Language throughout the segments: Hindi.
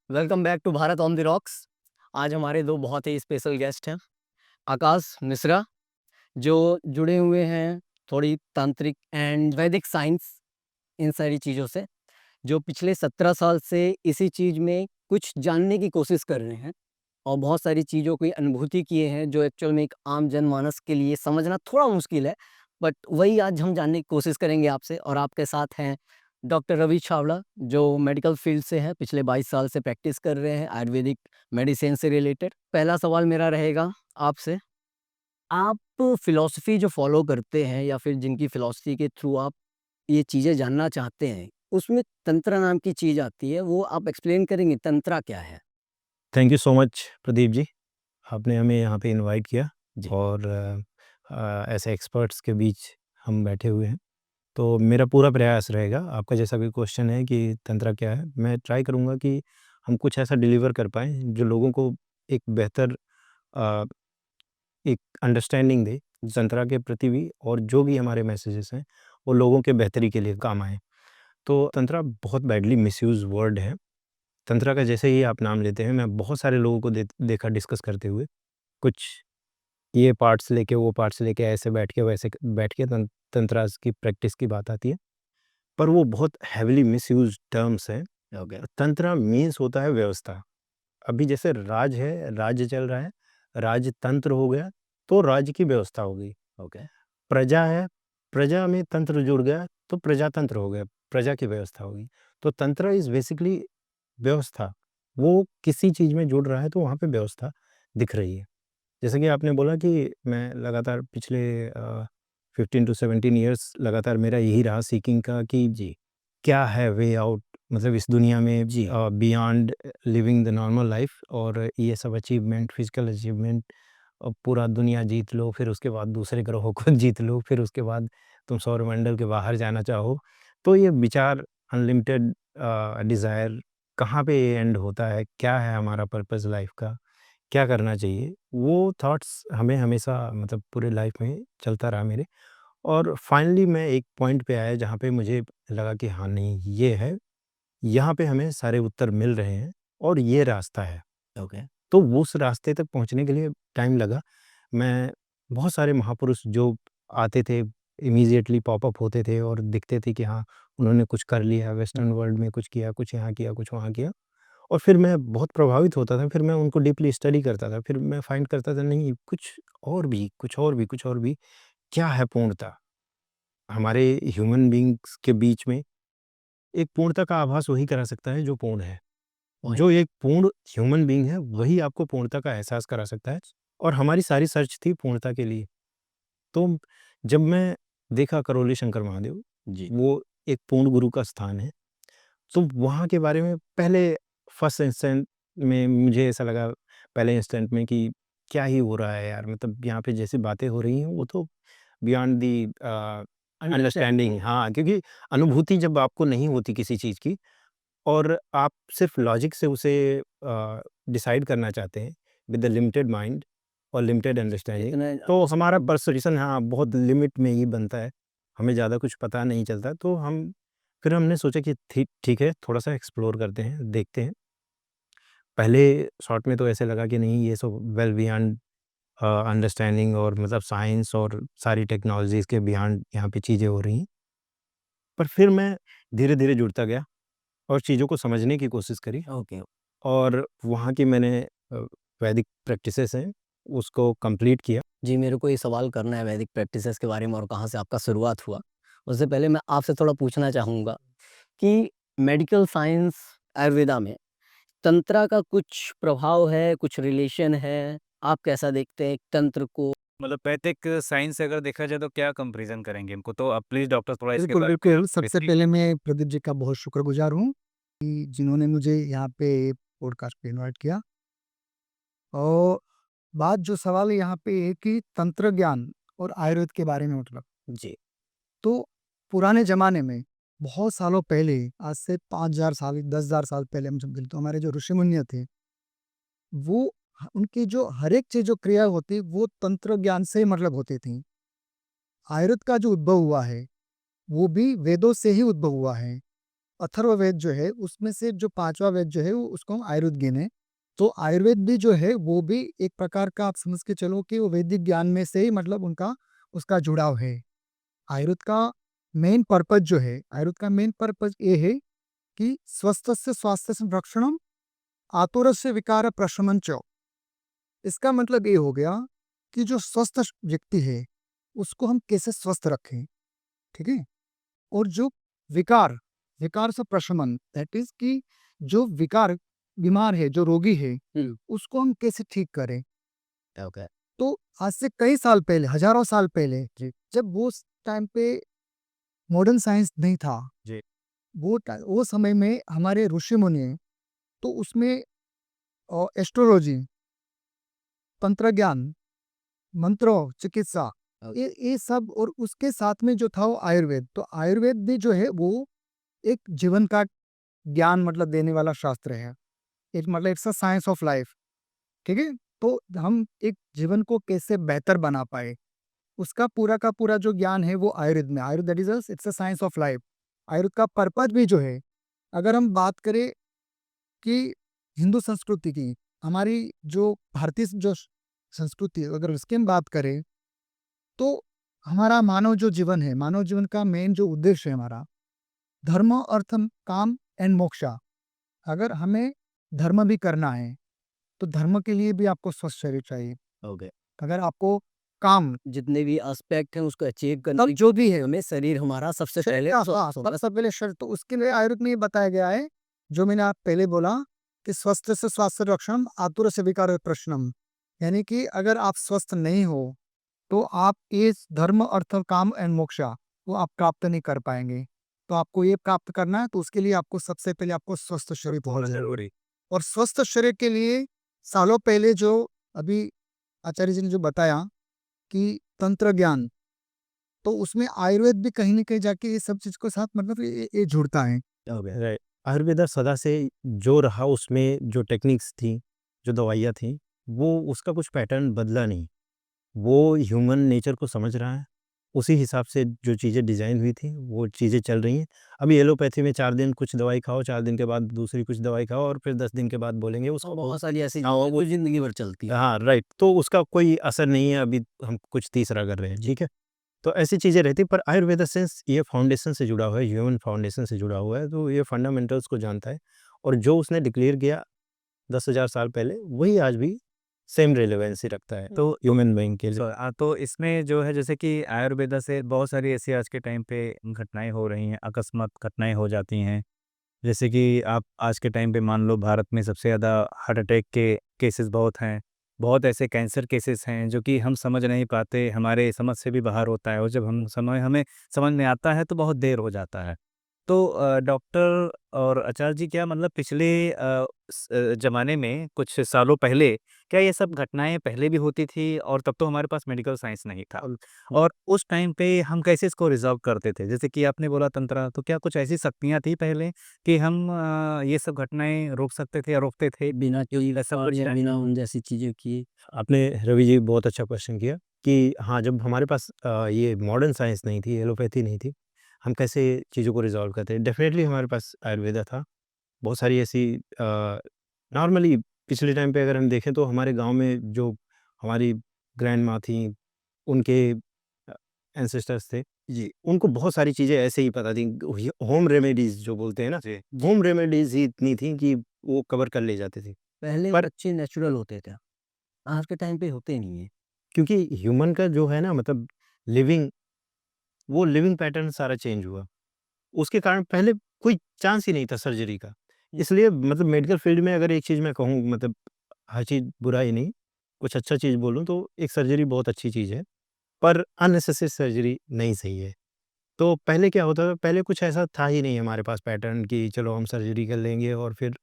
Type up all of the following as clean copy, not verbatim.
Welcome back to Bharat on the rocks. आज हमारे दो बहुत ही स्पेशल गेस्ट हैं, आकाश मिश्रा, जो जुड़े हुए हैं थोड़ी तांत्रिक एंड वैदिक साइंस इन सारी चीज़ों से, जो पिछले 17 साल से इसी चीज़ में कुछ जानने की कोशिश कर रहे हैं और बहुत सारी चीज़ों की अनुभूति किए हैं, जो एक्चुअल में एक आम जनमानस के लिए समझना थोड़ा मुश्किल है। बट वही आज हम जानने की कोशिश करेंगे आपसे। और आपके साथ हैं डॉक्टर रवि छावड़ा, जो मेडिकल फील्ड से हैं, पिछले 22 साल से प्रैक्टिस कर रहे हैं आयुर्वेदिक मेडिसिन से रिलेटेड। पहला सवाल मेरा रहेगा आपसे, आप फ़िलॉसफ़ी जो फ़ॉलो करते हैं या फिर जिनकी फ़िलॉसफ़ी के थ्रू आप ये चीज़ें जानना चाहते हैं, उसमें तंत्र नाम की चीज़ आती है, वो आप एक्सप्लेन करेंगे तंत्रा क्या है? Thank you so much Pradeep ji. आपने हमें यहाँ पे इनवाइट किया जी। और ऐसे एक्सपर्ट्स के बीच हम बैठे हुए हैं। तो मेरा पूरा प्रयास रहेगा, आपका जैसा भी क्वेश्चन है कि तंत्रा क्या है, मैं ट्राई करूँगा कि हम कुछ ऐसा डिलीवर कर पाएँ जो लोगों को एक बेहतर अ, एक अंडरस्टैंडिंग दे तंत्रा के प्रति भी, और जो भी हमारे मैसेजेस हैं वो लोगों के बेहतरी के लिए काम आएँ। तो तंत्रा बहुत बैडली मिसयूज़ वर्ड है। तंत्रा का जैसे ही आप नाम लेते हैं, मैं बहुत सारे लोगों को देखा डिस्कस करते हुए, कुछ ये पार्ट्स लेके वो पार्ट्स लेके ऐसे बैठ के वैसे बैठ के तंत्रास की प्रैक्टिस की बात आती है, पर वो बहुत हेविली मिसयूज्ड टर्म्स हैं। ओके, तंत्र मीन्स होता है व्यवस्था। अभी जैसे राज है, राज्य चल रहा है, राजतंत्र हो गया, तो राज्य की व्यवस्था हो गई। ओके। प्रजा है, प्रजा में तंत्र जुड़ गया, तो प्रजातंत्र हो गया, प्रजा की व्यवस्था हो गई। तो तंत्र इज़ बेसिकली व्यवस्था। वो किसी चीज़ में जुड़ रहा है तो वहाँ पे व्यवस्था दिख रही है। जैसे कि आपने बोला कि मैं लगातार पिछले 15 टू 17 इयर्स लगातार मेरा यही रहा सीकिंग का कि जी, क्या है वे आउट, मतलब इस दुनिया में जी। Beyond living the normal life, और ये सब अचीवमेंट, फिजिकल अचीवमेंट, पूरा दुनिया जीत लो, फिर उसके बाद दूसरे ग्रहों को जीत लो, फिर उसके बाद तुम सौरमंडल के बाहर जाना चाहो। तो ये विचार अनलिमिटेड डिज़ायर, कहाँ पे ये एंड होता है, क्या है हमारा पर्पस लाइफ का, क्या करना चाहिए, वो थॉट्स हमें हमेशा मतलब पूरे लाइफ में चलता रहा मेरे। और फाइनली मैं एक पॉइंट पे आया जहाँ पे मुझे लगा कि हाँ नहीं, ये है, यहाँ पे हमें सारे उत्तर मिल रहे हैं और ये रास्ता है। ओके। तो वो उस रास्ते तक पहुँचने के लिए टाइम लगा। मैं बहुत सारे महापुरुष जो आते थे, इमीडिएटली पॉप अप होते थे और दिखते थे कि हाँ, उन्होंने कुछ कर लिया, वेस्टर्न वर्ल्ड में कुछ किया, कुछ यहाँ किया, कुछ वहाँ किया। और फिर मैं बहुत प्रभावित होता था, फिर मैं उनको डीपली स्टडी करता था, फिर मैं फाइंड करता था नहीं, कुछ और भी, कुछ और भी, कुछ और भी, क्या है पूर्णता? हमारे ह्यूमन बीइंग्स के बीच में एक पूर्णता का आभास वही करा सकता है जो पूर्ण है। पॉइंट। जो एक पूर्ण ह्यूमन बीइंग है, वही आपको पूर्णता का एहसास करा सकता है, और हमारी सारी सर्च थी पूर्णता के लिए। तो जब मैं देखा करौली शंकर महादेव, जी, वो एक पूर्ण गुरु का स्थान है, तो वहाँ के बारे में पहले फर्स्ट इंस्टेंट में मुझे ऐसा लगा, पहले इंस्टेंट में कि क्या ही हो रहा है यार, मतलब यहाँ पे जैसी बातें हो रही हैं वो तो बियॉन्ड दी अंडरस्टैंड। अंडरस्टैंडिंग। हाँ, क्योंकि अनुभूति जब आपको नहीं होती किसी चीज़ की और आप सिर्फ लॉजिक से उसे डिसाइड करना चाहते हैं विद द लिमिटेड माइंड और लिमिटेड अंडरस्टैंडिंग, इतने तो हमारा परसेप्शन हाँ बहुत लिमिट में ही बनता है, हमें ज़्यादा कुछ पता नहीं चलता। तो हम फिर हमने सोचा कि ठीक ठीक है, थोड़ा सा एक्सप्लोर करते हैं, देखते हैं। पहले शॉट में तो ऐसे लगा कि नहीं, ये सब वेल बियॉन्ड अंडरस्टैंडिंग, और मतलब साइंस और सारी टेक्नोलॉजीज़ के बियॉन्ड यहाँ पे चीज़ें हो रही हैं। पर फिर मैं धीरे-धीरे जुड़ता गया और चीज़ों को समझने की कोशिश करी, ओके। और वहाँ की मैंने वैदिक प्रैक्टिसेस हैं, उसको कंप्लीट किया। जी, मेरे को ये सवाल करना है वैदिक प्रैक्टिसेस के बारे में और कहाँ से आपका शुरुआत हुआ। उससे पहले मैं आपसे थोड़ा पूछना चाहूँगा कि मेडिकल साइंस आयुर्वेदा में तंत्रा का कुछ प्रभाव है, कुछ रिलेशन है? आप कैसा देखते हैं तंत्र को? मतलब वैदिक साइंस से अगर देखा जाए तो क्या कंपैरिज़न करेंगे इनको? तो आप प्लीज़ डॉक्टर थोड़ा इसके बिल्कुल, बारे में बिल्कुल। सबसे बेसिक पहले मैं प्रदीप जी का बहुत शुक्रगुज़ार हूँ कि जिन्होंने मुझे यहाँ पे पॉडकास्ट पे इनवाइट किया। और बात जो सवाल है यहाँ पे है कि तंत्र ज्ञान और आयुर्वेद के बारे में मतलब, जी, तो पुराने ज़माने में बहुत सालों पहले, आज से 5000 साल, 10,000 साल पहले हम समझ लें, तो हमारे जो ऋषि-मुनिय थे, वो उनकी जो हर एक चीज़ जो क्रिया होती, वो तंत्र ज्ञान से मतलब होती थी। आयुर्वेद का जो उद्भव हुआ है, वो भी वेदों से ही उद्भव हुआ है। अथर्ववेद जो है उसमें से जो 5वां वेद जो है वो उसको हम आयुर्वेद गिने। तो आयुर्वेद भी जो है वो भी एक प्रकार का आप समझ के चलो कि वो वैदिक ज्ञान में से ही मतलब उनका उसका जुड़ाव है। आयुर्वेद का मेन पर्पज जो है, आयुर्वेद का मेन पर्पज ये है कि स्वस्थस्य स्वास्थ्य संरक्षणम आतुरस्य विकार प्रशमन च। इसका मतलब ये हो गया कि जो स्वस्थ व्यक्ति है उसको हम कैसे स्वस्थ रखें, ठीक है। और जो विकार विकार से प्रशमन दैट इज कि जो विकार बीमार है, जो रोगी है, उसको हम कैसे ठीक करें। ओके। तो आज से कई साल पहले, हजारों साल पहले, जी। जब वो टाइम पे मॉडर्न साइंस नहीं था, जी। वो समय में हमारे ऋषि मुनि, तो उसमें एस्ट्रोलॉजी, तंत्र ज्ञान, मंत्रों, चिकित्सा, ये सब, और उसके साथ में जो था वो आयुर्वेद। तो आयुर्वेद भी जो है वो एक जीवन का ज्ञान मतलब देने वाला शास्त्र है। एक मतलब it's a science of life, ठीक है। तो हम एक जीवन को कैसे बेहतर बना पाए, उसका पूरा का पूरा जो ज्ञान है वो आयुर्वेद में। Ayurveda that is it's a science of life. Ayurveda का पर्पज भी जो है, अगर हम बात करें कि हिंदू संस्कृति की, हमारी जो भारतीय जो संस्कृति है, अगर उसकी हम बात करें, तो हमारा मानव जो जीवन है, मानव जीवन का मेन जो उद्देश्य है हमारा धर्म, अर्थ, काम एंड मोक्षा। अगर हमें धर्म भी करना है तो धर्म के लिए भी आपको स्वस्थ शरीर चाहिए। ओके। अगर आपको काम जितने भी एस्पेक्ट हैं उसको अचीव करने तब जो भी है हमें शरीर हमारा सबसे पहले हाँ, स्वस्थ होना सबसे पहले शरीर, तो उसके लिए आयुर्वेद में ये बताया गया है, जो मैंने आप पहले बोला कि स्वस्थ से स्वास्थ्य रक्षण आतुर से विकार प्रश्नम। यानी कि अगर आप स्वस्थ नहीं हो तो आप इस धर्म, अर्थ, काम एंड मोक्षा वो आप प्राप्त नहीं कर पाएंगे। तो आपको ये प्राप्त करना है तो उसके लिए आपको सबसे पहले आपको स्वस्थ शरीर बहुत जरूरी। और स्वस्थ शरीर के लिए सालों पहले जो अभी आचार्य जी ने जो बताया कि तंत्र ज्ञान, तो उसमें आयुर्वेद भी कहीं न कहीं जाके ये सब चीज़ के साथ मतलब ये जुड़ता है। राइट। आयुर्वेदा सदा से जो रहा उसमें जो टेक्निक्स थी, जो दवाइयाँ थी, वो उसका कुछ पैटर्न बदला नहीं। वो ह्यूमन नेचर को समझ रहा है, उसी हिसाब से जो चीज़ें डिज़ाइन हुई थी, वो चीज़ें चल रही हैं। अभी एलोपैथी में 4 दिन कुछ दवाई खाओ, 4 दिन के बाद दूसरी कुछ दवाई खाओ और फिर 10 दिन के बाद बोलेंगे उसको बहुत सारी ऐसी हाँ, चीज़ें वो ज़िंदगी भर चलती है। हाँ, राइट। तो उसका कोई असर नहीं है, अभी हम कुछ तीसरा कर रहे हैं, ठीक है? तो ऐसी चीज़ें रहती हैं, पर आयुर्वेदा सिंस ये फाउंडेशन से जुड़ा हुआ है, ह्यूमन फाउंडेशन से जुड़ा हुआ है, तो ये फंडामेंटल्स को जानता है और जो उसने डिक्लेयर किया 10,000 साल पहले, वही आज भी सेम रिलेवेंसी रखता है, तो ह्यूमन बीइंग के लिए। तो इसमें जो है जैसे कि आयुर्वेदा से बहुत सारी ऐसी आज के टाइम पे घटनाएँ हो रही हैं, अकस्मात घटनाएँ हो जाती हैं। जैसे कि आप आज के टाइम पे मान लो भारत में सबसे ज़्यादा हार्ट अटैक के केसेस बहुत हैं। बहुत ऐसे कैंसर केसेस हैं जो कि हम समझ नहीं पाते, हमारे समझ से भी बाहर होता है और जब हमें समझ में आता है तो बहुत देर हो जाता है। तो डॉक्टर और आचार्य जी क्या मतलब पिछले ज़माने में कुछ सालों पहले क्या ये सब घटनाएँ पहले भी होती थी और तब तो हमारे पास मेडिकल साइंस नहीं था? और उस टाइम पे हम कैसे इसको रिज़ॉल्व करते थे? जैसे कि आपने बोला तंत्र, तो क्या कुछ ऐसी शक्तियाँ थी पहले कि हम ये सब घटनाएँ रोक सकते थे या रोकते थे? बिना कोई ऐसा और कुछ या है? बिना उन जैसी चीज़ों किए। आपने रवि जी बहुत अच्छा क्वेश्चन किया कि हाँ, जब हमारे पास ये मॉडर्न साइंस नहीं थी, एलोपैथी नहीं थी, हम कैसे चीज़ों को रिज़ॉल्व करते? डेफ़िनेटली हमारे पास आयुर्वेदा था। बहुत सारी ऐसी नॉर्मली पिछले टाइम पे अगर हम देखें तो हमारे गाँव में जो हमारी ग्रैंड माँ थीं, उनके एंसेस्टर्स थे, जी। उनको बहुत सारी चीज़ें ऐसे ही पता थीं। होम रेमेडीज़ जो बोलते हैं ना, जी। होम रेमेडीज़ ही इतनी थीं कि वो कवर कर ले जाते थे। पहले पर बच्चे नेचुरल होते थे, आज के टाइम पे होते नहीं हैं। क्योंकि ह्यूमन का जो है ना मतलब लिविंग वो लिविंग पैटर्न सारा चेंज हुआ। उसके कारण पहले कोई चांस ही नहीं था सर्जरी का। इसलिए मतलब मेडिकल फील्ड में अगर एक चीज़ मैं कहूँ मतलब हर चीज़ बुरा ही नहीं, कुछ अच्छा चीज़ बोलूँ तो एक सर्जरी बहुत अच्छी चीज़ है, पर अननेसेसरी सर्जरी नहीं सही है। तो पहले क्या होता था, पहले कुछ ऐसा था ही नहीं हमारे पास पैटर्न कि चलो हम सर्जरी कर लेंगे और फिर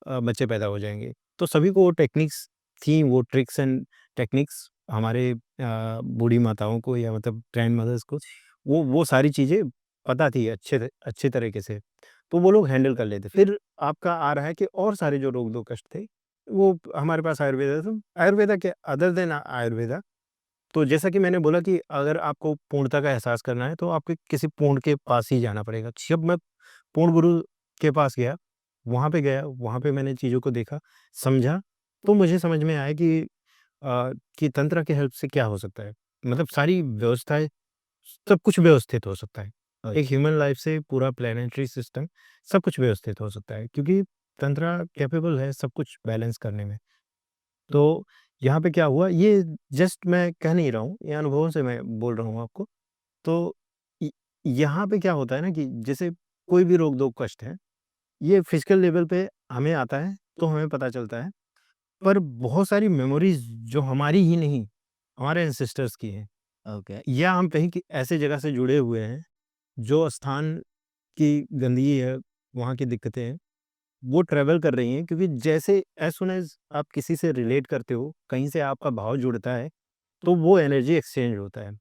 बच्चे पैदा हो जाएँगे। तो सभी को वो टेक्निक्स थी, वो ट्रिक्स एंड टेक्निक्स हमारे बूढ़ी माताओं को या मतलब ग्रैंड मदर्स को वो सारी चीज़ें पता थी अच्छे तरीके से। तो वो लोग हैंडल कर लेते। फिर आपका आ रहा है कि और सारे जो रोग दो कष्ट थे, वो हमारे पास आयुर्वेदा था। आयुर्वेदा के अदर देन आयुर्वेदा, तो जैसा कि मैंने बोला कि अगर आपको पूर्णता का एहसास करना है, तो आपको किसी पूर्ण के पास ही जाना पड़ेगा। जब मैं पूर्ण गुरु के पास गया, वहाँ पे मैंने चीज़ों को देखा, समझा, तो मुझे समझ में आया कि तंत्र की हेल्प से क्या हो सकता है। मतलब सारी व्यवस्थाएँ, सब कुछ व्यवस्थित हो सकता है। एक ह्यूमन लाइफ से पूरा प्लैनेटरी सिस्टम सब कुछ व्यवस्थित हो सकता है, क्योंकि तंत्र कैपेबल है सब कुछ बैलेंस करने में। तो यहाँ पे क्या हुआ, ये जस्ट मैं कह नहीं रहा हूँ, ये अनुभवों से मैं बोल रहा हूँ आपको। तो य यहाँ पे क्या होता है ना कि जैसे कोई भी रोग-दो कष्ट है, ये फिज़िकल लेवल पे हमें आता है, तो हमें पता चलता है। पर बहुत सारी मेमोरीज़ जो हमारी ही नहीं, हमारे एंसेस्टर्स की हैं, ओके, या हम कहीं की ऐसे जगह से जुड़े हुए हैं, जो स्थान की गंदगी है, वहाँ की दिक्कतें हैं, वो ट्रैवल कर रही हैं, क्योंकि जैसे एज़ सून एज़ आप किसी से रिलेट करते हो, कहीं से आपका भाव जुड़ता है, तो वो एनर्जी एक्सचेंज होता है।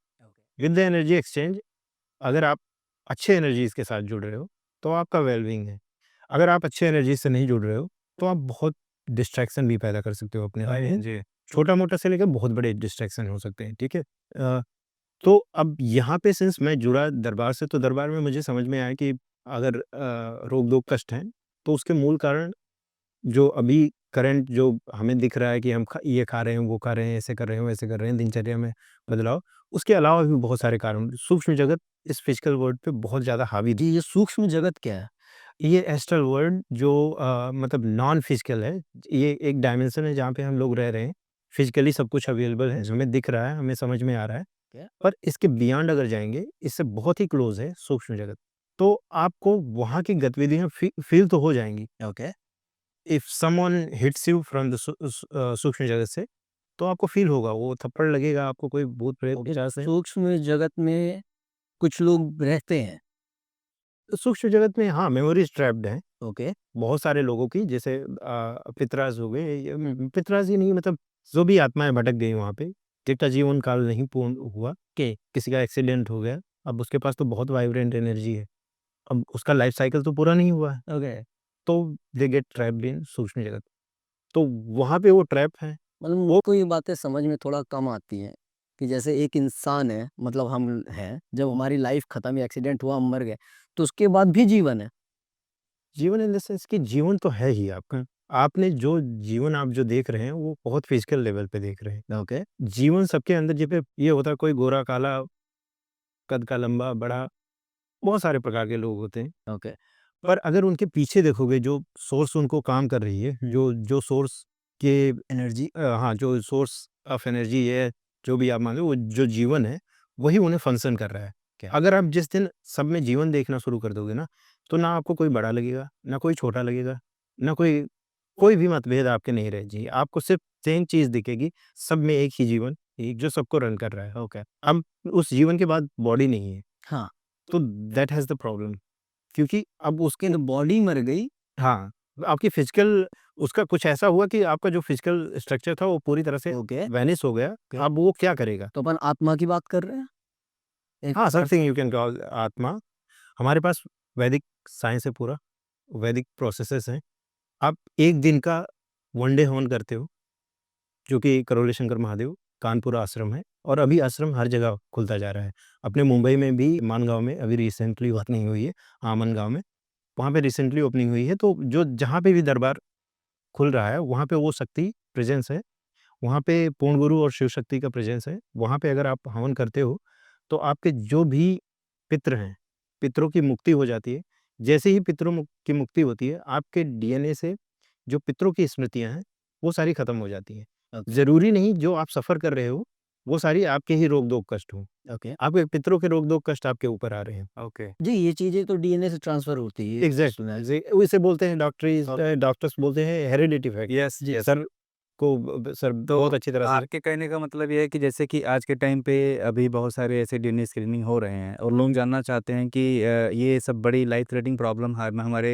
विद द एनर्जी एक्सचेंज, अगर आप अच्छे एनर्जीज़ के साथ जुड़ रहे हो, तो आपका वेल-बीइंग है। अगर आप अच्छे एनर्जी से नहीं जुड़ रहे हो, तो आप बहुत डिस्ट्रैक्शन भी पैदा कर सकते हो अपने लाइफ में। जी। छोटा-मोटा से लेकर बहुत बड़े डिस्ट्रैक्शन हो सकते हैं, ठीक है? तो अब यहाँ पे सिंस मैं जुड़ा दरबार से, तो दरबार में मुझे समझ में आया कि अगर रोग-दो कष्ट हैं, तो उसके मूल कारण जो अभी करंट जो हमें दिख रहा है कि हम ये खा रहे हैं, वो खा रहे हैं, ऐसे कर रहे हैं, वैसे कर रहे हैं, दिनचर्या में बदलाव, उसके अलावा भी बहुत सारे कारण, सूक्ष्म जगत इस फिजिकल वर्ल्ड पे बहुत ज़्यादा हावी थी। जी, ये सूक्ष्म जगत क्या है? ये एस्ट्रल वर्ल्ड जो मतलब नॉन फिजिकल है, ये एक डायमेंशन है जहाँ पे हम लोग रह रहे हैं। फिजिकली सब कुछ अवेलेबल है, हमें दिख रहा है, हमें समझ में आ रहा है, क्या? पर इसके बियॉन्ड अगर जाएँगे, इससे बहुत ही क्लोज़ है सूक्ष्म जगत। तो आपको वहाँ की गतिविधियाँ फ़ील तो हो जाएँगी। Okay, if someone hits you from the सूक्ष्म जगत से, तो आपको फ़ील होगा, वो थप्पड़ लगेगा, आपको कोई भूत-प्रेत ओके, पिशाच से। सूक्ष्म जगत में कुछ लोग रहते हैं, सूक्ष्म जगत में हाँ, मेमोरीज़ ट्रैप्ड हैं, ओके, बहुत सारे लोगों की, जैसे पितराज़ हो गए, पितराज़ ही नहीं, मतलब जो भी आत्माएँ भटक गई वहाँ पे, जिनका जीवन काल नहीं पूर्ण हुआ, के किसी का एक्सीडेंट हो गया, अब उसके पास तो बहुत वाइब्रेंट एनर्जी है, अब उसका लाइफ़ साइकिल तो पूरा नहीं हुआ है, ओके। तो दे गेट ट्रैप्ड इन सूक्ष्म जगत। तो वहाँ पे वो ट्रैप हैं। मतलब मुझको ये बातें समझ में थोड़ा कम आती हैं कि जैसे एक इंसान है, मतलब हम हैं, जब हमारी लाइफ खत्म या एक्सीडेंट हुआ, हम मर गए, तो उसके बाद भी जीवन है। जीवन इन द सेंस कि जीवन तो है ही आपका। आपने जो जीवन आप जो देख रहे हैं, वो बहुत फिज़िकल लेवल पे देख रहे हैं। ओके, जीवन सबके अंदर जैसे ये होता है, कोई गोरा, काला, कद का लंबा, बड़ा, बहुत सारे प्रकार के लोग होते हैं। ओके, पर अगर उनके पीछे देखोगे, जो सोर्स उनको काम कर रही है, जो सोर्स के एनर्जी, हाँ, जो सोर्स ऑफ एनर्जी है, जो भी आप मान लो, वो जो जीवन है, वही उन्हें फंक्शन कर रहा है। क्या? अगर आप जिस दिन सब में जीवन देखना शुरू कर दोगे ना, तो ना आपको कोई बड़ा लगेगा, ना कोई छोटा लगेगा, ना कोई भी मतभेद आपके नहीं रह जाएगी। आपको सिर्फ़ सेम चीज़ दिखेगी, सब में एक ही जीवन, एक जो सबको रन कर रहा है। ओके, अब उस जीवन के बाद बॉडी नहीं है, हाँ, तो दैट हैज़ द प्रॉब्लम, क्योंकि अब कि उसके तो बॉडी मर गई, हाँ, आपकी फ़िज़िकल, उसका कुछ ऐसा हुआ कि आपका जो फ़िज़िकल स्ट्रक्चर था, वो पूरी तरह से ओके, वैनिश हो गया। अब वो क्या करेगा? तो अपन आत्मा की बात कर रहे हैं? एक हाँ, प्रकार समथिंग यू कैन कॉल आत्मा। हमारे पास वैदिक साइंस है पूरा, वैदिक प्रोसेसेस हैं। आप एक दिन का वन डे हवन करते हो, जो कि करोली शंकर महादेव, कानपुर आश्रम है, और अभी आश्रम हर जगह खुलता जा रहा है। अपने मुंबई में भी मानगाँव में अभी रिसेंटली ओपनिंग हुई है, आमन में, वहाँ पे रिसेंटली ओपनिंग हुई है। तो जो जहाँ पे भी दरबार खुल रहा है, वहाँ पे वो शक्ति प्रेज़ेंस है, वहाँ पे पूर्ण गुरु और शिव शक्ति का प्रेज़ेंस है। वहाँ पे अगर आप हवन करते हो, तो आपके जो भी पितृ हैं, पितरों की मुक्ति हो जाती है। जैसे ही पितरों की मुक्ति होती है, आपके डीएनए से जो पितरों की स्मृतियाँ हैं, वो सारी खत्म हो जाती हैं। ओके, ज़रूरी नहीं जो आप सफ़र कर रहे हो, वो सारी आपके ही रोग-दोग कष्ट हों। ओके। आपके पितरों के रोग-दोग कष्ट आपके ऊपर आ रहे हैं। ओके। जी, ये चीज़ें तो डीएनए से ट्रांसफ़र होती है, ये सुना है। एग्ज़ैक्टली, इसे बोलते हैं डॉक्टर्स बोलते हैं heredity effect. Yes, yes. Sir को सर तो बहुत अच्छी तरह से आपके कहने का मतलब ये है कि जैसे कि आज के टाइम पे अभी बहुत सारे ऐसे डीएनए स्क्रीनिंग हो रहे हैं और लोग जानना चाहते हैं कि ये सब बड़ी लाइफ थ्रेटनिंग प्रॉब्लम हमारे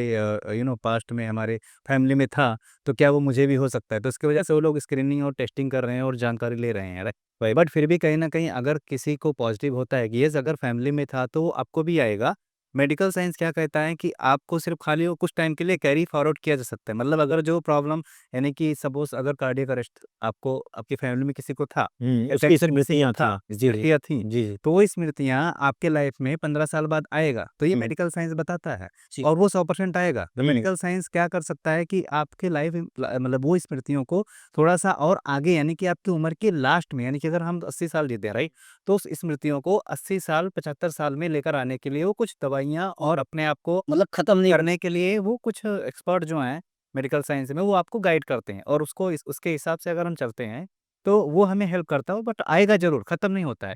पास्ट में हमारे फैमिली में था, तो क्या वो मुझे भी हो सकता है? तो इसकी वजह से वो लोग स्क्रीनिंग और टेस्टिंग कर रहे हैं और जानकारी ले रहे हैं, राइट? बट फिर भी कहीं न कहीं अगर किसी को पॉज़िटिव होता है कि येस, अगर फैमिली में था तो वो आपको भी आएगा, मेडिकल साइंस क्या कहता है कि आपको सिर्फ खाली वो कुछ टाइम के लिए कैरी फॉरवर्ड किया जा सकता है। मतलब अगर जो प्रॉब्लम यानी कि सपोज़ अगर कार्डियक अरेस्ट आपको आपकी फैमिली में किसी को था, उसकी अटैक किसी स्मृतियाँ को था, थी। जी, जी। स्मृतियाँ थी, जी, जी। तो वो स्मृतियाँ आपके लाइफ में 15 साल बाद आएगा। तो ये मेडिकल साइंस बताता है जी। और वो 100% आएगा। तो मेडिकल साइंस क्या कर सकता है कि आपके लाइफ मतलब वो स्मृतियों को थोड़ा-सा और आगे यानी कि आपकी उम्र के लास्ट में यानी कि अगर हम 80 साल जीते हैं, राइट? तो उस स्मृतियों को 80 साल, 75 साल में लेकर आने के लिए वो कुछ दवाइयाँ और अपने आप को मतलब खत्म नहीं करने के लिए वो कुछ एक्सपर्ट जो हैं मेडिकल साइंस में वो आपको गाइड करते हैं और उसको उसके हिसाब से अगर हम चलते हैं तो वो हमें हेल्प करता है, बट आएगा ज़रूर, ख़त्म नहीं होता है।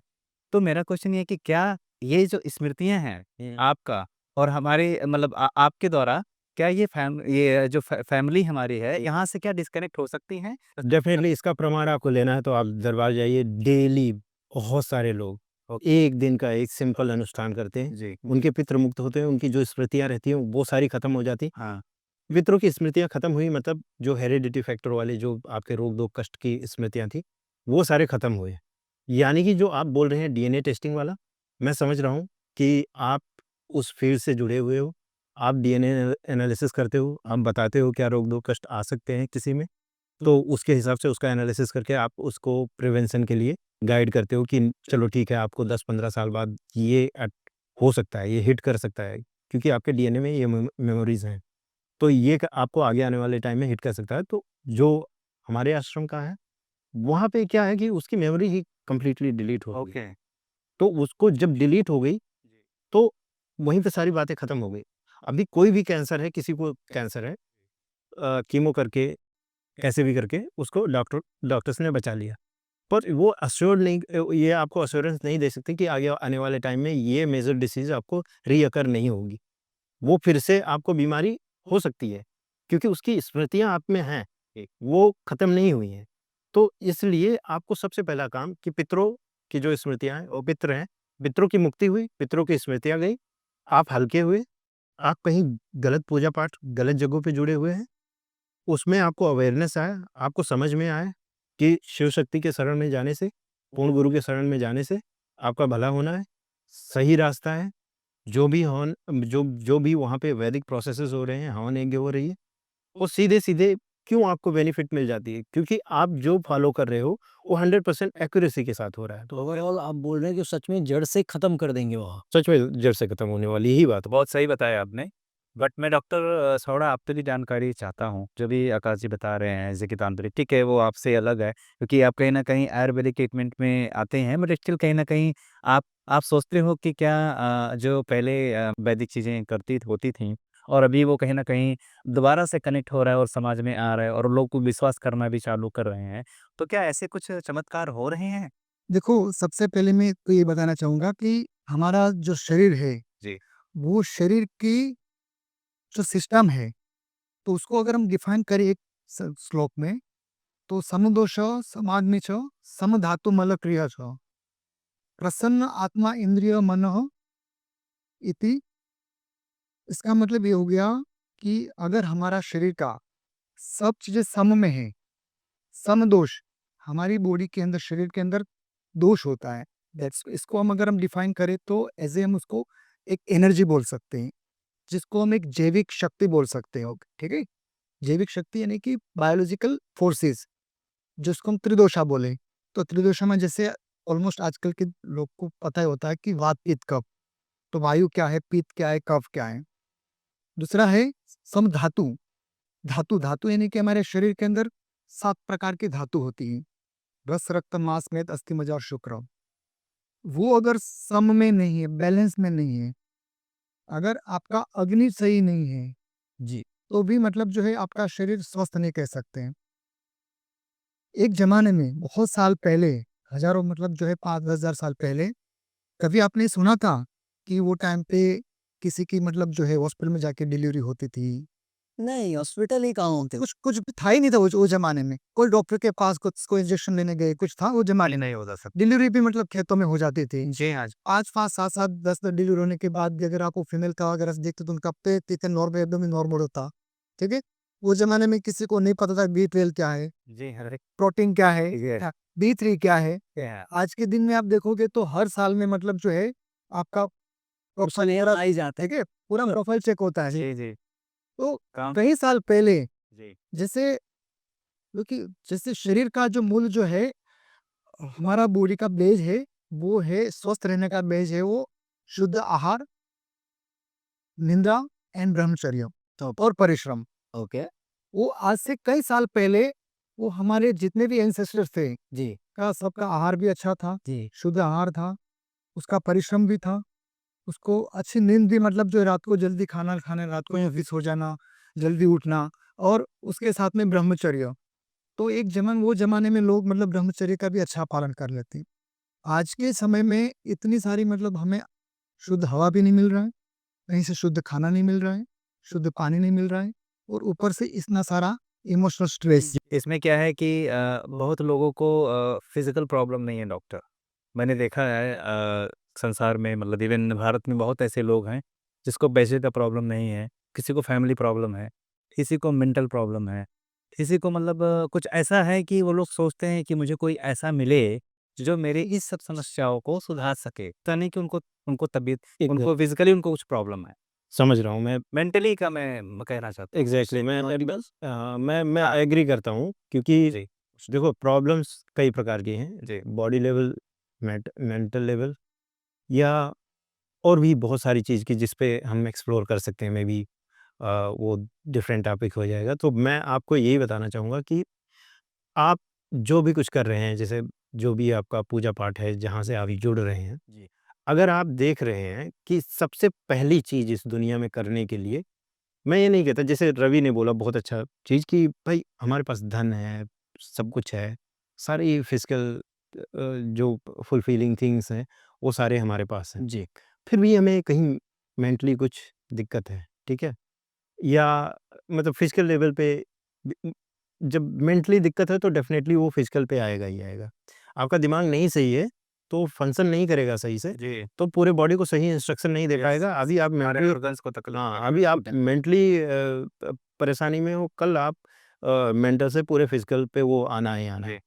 तो मेरा क्वेश्चन ये है कि क्या ये जो स्मृतियाँ हैं आपका और हमारे मतलब आपके द्वारा क्या ये जो फैमिली हमारी है यहाँ से क्या डिस्कनेक्ट हो सकती हैं? डेफ़िनेटली इसका प्रमाण आपको लेना है तो आप दरबार जाइए, डेली बहुत सारे लोग एक दिन का एक सिंपल अनुष्ठान करते हैं। जी। उनके पितृ मुक्त होते हैं, उनकी जो स्मृतियाँ रहती हैं वो सारी खत्म हो जाती हैं। हाँ। पितरों की स्मृतियाँ खत्म हुई मतलब जो हेरिडिटी फैक्टर वाले जो आपके रोग दुःख कष्ट की स्मृतियाँ थी, वो सारे खत्म हुए। यानी कि जो आप बोल रहे हैं डीएनए टेस्टिंग वाला, मैं समझ रहा हूँ कि आप उस फ़ील्ड से जुड़े हुए हो। आप डीएनए एनालिसिस करते हो, आप बताते हो क्या रोग दुःख कष्ट आ सकते हैं किसी में, तो उसके हिसाब से उसका एनालिसिस करके आप उसको प्रिवेंशन के लिए गाइड करते हो कि चलो ठीक है, आपको 10-15 साल बाद ये हो सकता है, ये हिट कर सकता है, क्योंकि आपके डीएनए में ये मेमोरीज़ हैं। तो ये आपको आगे आने वाले टाइम में हिट कर सकता है। तो जो हमारे आश्रम का है, वहाँ पे क्या है कि उसकी मेमोरी ही कंप्लीटली डिलीट हो गई। ओके। तो उसको जब डिलीट हो गई, तो वहीं पे सारी बातें खत्म हो गई। अभी कोई भी कैंसर है, किसी को कैंसर है, कीमो करके, कैसे भी करके उसको डॉक्टर्स ने बचा लिया। पर वो अश्योर्ड नहीं, ये आपको अश्योरेंस नहीं दे सकते कि आगे आने वाले टाइम में ये मेजर डिसीज़ आपको रीअकर नहीं होगी। वो फिर से आपको बीमारी हो सकती है, क्योंकि उसकी स्मृतियाँ आप में हैं, वो ख़त्म नहीं हुई हैं। तो इसलिए आपको सबसे पहला काम कि पितरों की जो स्मृतियाँ हैं, वो पितृ हैं, पितरों की मुक्ति हुई, पितरों की स्मृतियाँ गई, आप हल्के हुए, आप कहीं गलत पूजा-पाठ, गलत जगहों पे जुड़े हुए हैं, उसमें आपको अवेयरनेस आया, आपको समझ में आया कि शिव शक्ति के शरण में जाने से, पूर्ण गुरु के शरण में जाने से आपका भला होना है, सही रास्ता है। जो भी वहाँ पे वैदिक प्रोसेसेस हो रहे हैं, हवन यज्ञ हो रही है, वो सीधे-सीधे क्यों आपको बेनिफिट मिल जाती है? क्योंकि आप जो फॉलो कर रहे हो, वो 100% एक्यूरेसी के साथ हो रहा है। तो ओवरऑल आप बोल रहे हैं कि सच में जड़ से खत्म कर देंगे वहाँ। सच में जड़ से खत्म होने वाली ही बात है। बहुत सही बताया आपने। बट मैं डॉक्टर थोड़ा आपसे भी जानकारी चाहता हूँ। जो भी आकाश जी बता रहे हैं जैसे कि तांत्रिक, ठीक है, वो आपसे अलग है क्योंकि आप कहीं न कहीं आयुर्वेदिक ट्रीटमेंट में आते हैं, बट स्टिल कहीं न कहीं आप सोचते हो कि क्या जो पहले वैदिक चीज़ें करती होती थीं और अभी वो कहीं न कहीं दोबारा से कनेक्ट हो रहा है और समाज में आ रहा है और लोग को विश्वास करना भी चालू कर रहे हैं। तो क्या ऐसे कुछ चमत्कार हो रहे हैं? देखो, सबसे पहले मैं तो ये बताना चाहूँगा कि हमारा जो शरीर है, जी। वो शरीर की जो सिस्टम है, तो उसको अगर हम डिफाइन करें एक श्लोक में, तो समदोष समाग्नि च समधातु मल क्रिया च प्रसन्न आत्मा इंद्रिय मनः इति। इसका मतलब ये हो गया कि अगर हमारा शरीर का सब चीजें सम में है, सम दोष, हमारी बॉडी के अंदर, शरीर के अंदर दोष होता है, दैट्स इसको हम अगर हम डिफाइन करें तो एज हम उसको एक एनर्जी बोल सकते हैं, जिसको हम एक जैविक शक्ति बोल सकते हैं। ठीक है, जैविक शक्ति यानी कि बायोलॉजिकल फोर्सेस, जिसको हम त्रिदोषा बोले। तो त्रिदोषा में जैसे ऑलमोस्ट आजकल के लोग को पता ही होता है कि वात पित्त कफ, तो वायु क्या है, पित्त क्या है, कफ क्या है। दूसरा है सम धातु। धातु धातु यानी कि हमारे शरीर के अंदर 7 प्रकार की धातु होती हैं, रस रक्त मांस मेद अस्थि मज्जा और शुक्र। वो अगर सम में नहीं है, बैलेंस में नहीं है, अगर आपका अग्नि सही नहीं है जी। तो भी मतलब जो है आपका शरीर स्वस्थ नहीं कह सकते हैं। एक जमाने में बहुत साल पहले, हजारों मतलब जो है 5-10 हजार साल पहले, कभी आपने सुना था कि वो टाइम पे किसी की मतलब जो है हॉस्पिटल में जाके डिलीवरी होती थी? नहीं, हॉस्पिटल ही कहाँ होते? कुछ कुछ भी था ही नहीं था वो जमाने में। कोई डॉक्टर के पास कुछ कोई इंजेक्शन लेने गए, कुछ था वो जमाने में। नहीं होता सर। डिलीवरी भी मतलब खेतों में हो जाती थी। जी हाँ। 5-5, 7-7, 10 डिलीवरी होने के बाद भी अगर आप वो फीमेल का अगर देखते तो उनका पेट इतना नॉर्मल, एकदम ही नॉर्मल होता। ठीक है? वो जमाने में किसी को नहीं पता था B12 क्या है, जी, हर एक प्रोटीन क्या है, Yes. B3 क्या है। क्या है? आज के दिन में आप देखोगे तो हर साल में मतलब जो है आपका ऑप्शन ए आई जाता है। ठीक है, पूरा प्रोफाइल चेक होता है। जी, जी। तो काम कई साल पहले जी। जैसे क्योंकि जैसे शरीर का जो मूल जो है, हमारा बॉडी का बेस है, वो है स्वस्थ रहने का बेस है वो शुद्ध आहार, निंद्रा एंड ब्रह्मचर्य तो और परिश्रम। ओके, वो आज से कई साल पहले वो हमारे जितने भी एंसेस्टर्स थे जी, का सबका आहार भी अच्छा था, जी, शुद्ध आहार था, उसका परिश्रम भी था, उसको अच्छी नींद भी, मतलब जो रात को जल्दी खाना खाना, रात को जल्दी सो जाना, जल्दी उठना, और उसके साथ में ब्रह्मचर्य। तो एक वो जमाने में लोग मतलब ब्रह्मचर्य का भी अच्छा पालन कर लेते हैं। आज के समय में इतनी सारी मतलब हमें शुद्ध हवा भी नहीं मिल रहा है, कहीं से शुद्ध खाना नहीं मिल रहा है, शुद्ध पानी नहीं मिल रहा है, और ऊपर से इतना सारा इमोशनल स्ट्रेस। इसमें क्या है कि बहुत लोगों को फिजिकल प्रॉब्लम नहीं है डॉक्टर। मैंने देखा है संसार में, मतलब इवन भारत में बहुत ऐसे लोग हैं जिसको पैसे का प्रॉब्लम नहीं है, किसी को फैमिली प्रॉब्लम है, किसी को मेंटल प्रॉब्लम है, किसी को मतलब कुछ ऐसा है कि वो लोग सोचते हैं कि मुझे कोई ऐसा मिले जो मेरी इस सब समस्याओं को सुधार सके। ऐसा नहीं कि उनको उनको तबीयत उनको फिजिकली उनको कुछ प्रॉब्लम है, समझ रहा हूँ मैं। मेंटली का मैं कहना चाहता हूँ। एग्ज़ैक्टली मैं हाँ। एग्री करता हूँ, क्योंकि जी, देखो प्रॉब्लम्स कई प्रकार की हैं, जी। बॉडी लेवल, मेंटल लेवल, या और भी बहुत सारी चीज़ की जिस पे हम एक्सप्लोर कर सकते हैं। मे बी वो डिफरेंट टॉपिक हो जाएगा। तो मैं आपको यही बताना चाहूँगा कि आप जो भी कुछ कर रहे हैं, जैसे जो भी आपका पूजा पाठ है, जहाँ से आप जुड़ रहे हैं, जी। अगर आप देख रहे हैं कि सबसे पहली चीज़ इस दुनिया में करने के लिए, मैं ये नहीं कहता, जैसे रवि ने बोला बहुत अच्छा चीज़ कि भाई हमारे पास धन है, सब कुछ है, सारी फिजिकल जो फुलफिलिंग थिंग्स हैं, वो सारे हमारे पास हैं। जी, फिर भी हमें कहीं मेंटली कुछ दिक्कत है, ठीक है? या मतलब फिजिकल लेवल पे ब जब मेंटली दिक्कत है तो डेफ़िनेटली वो फिजिकल पे आएगा ही आएगा। आपका दिमाग नहीं सही है, तो फंक्शन नहीं करेगा सही से, जी, तो पूरे बॉडी को सही इंस्ट्रक्शन नहीं दे यस, पाएगा। अभी आप सारे मेंटली, ऑर्गन्स को तकलीफ हाँ, अभी आप मेंटली परेशानी में हो, कल आप मेंटल से पूरे फिजिकल पे वो आना ही आना है। जी,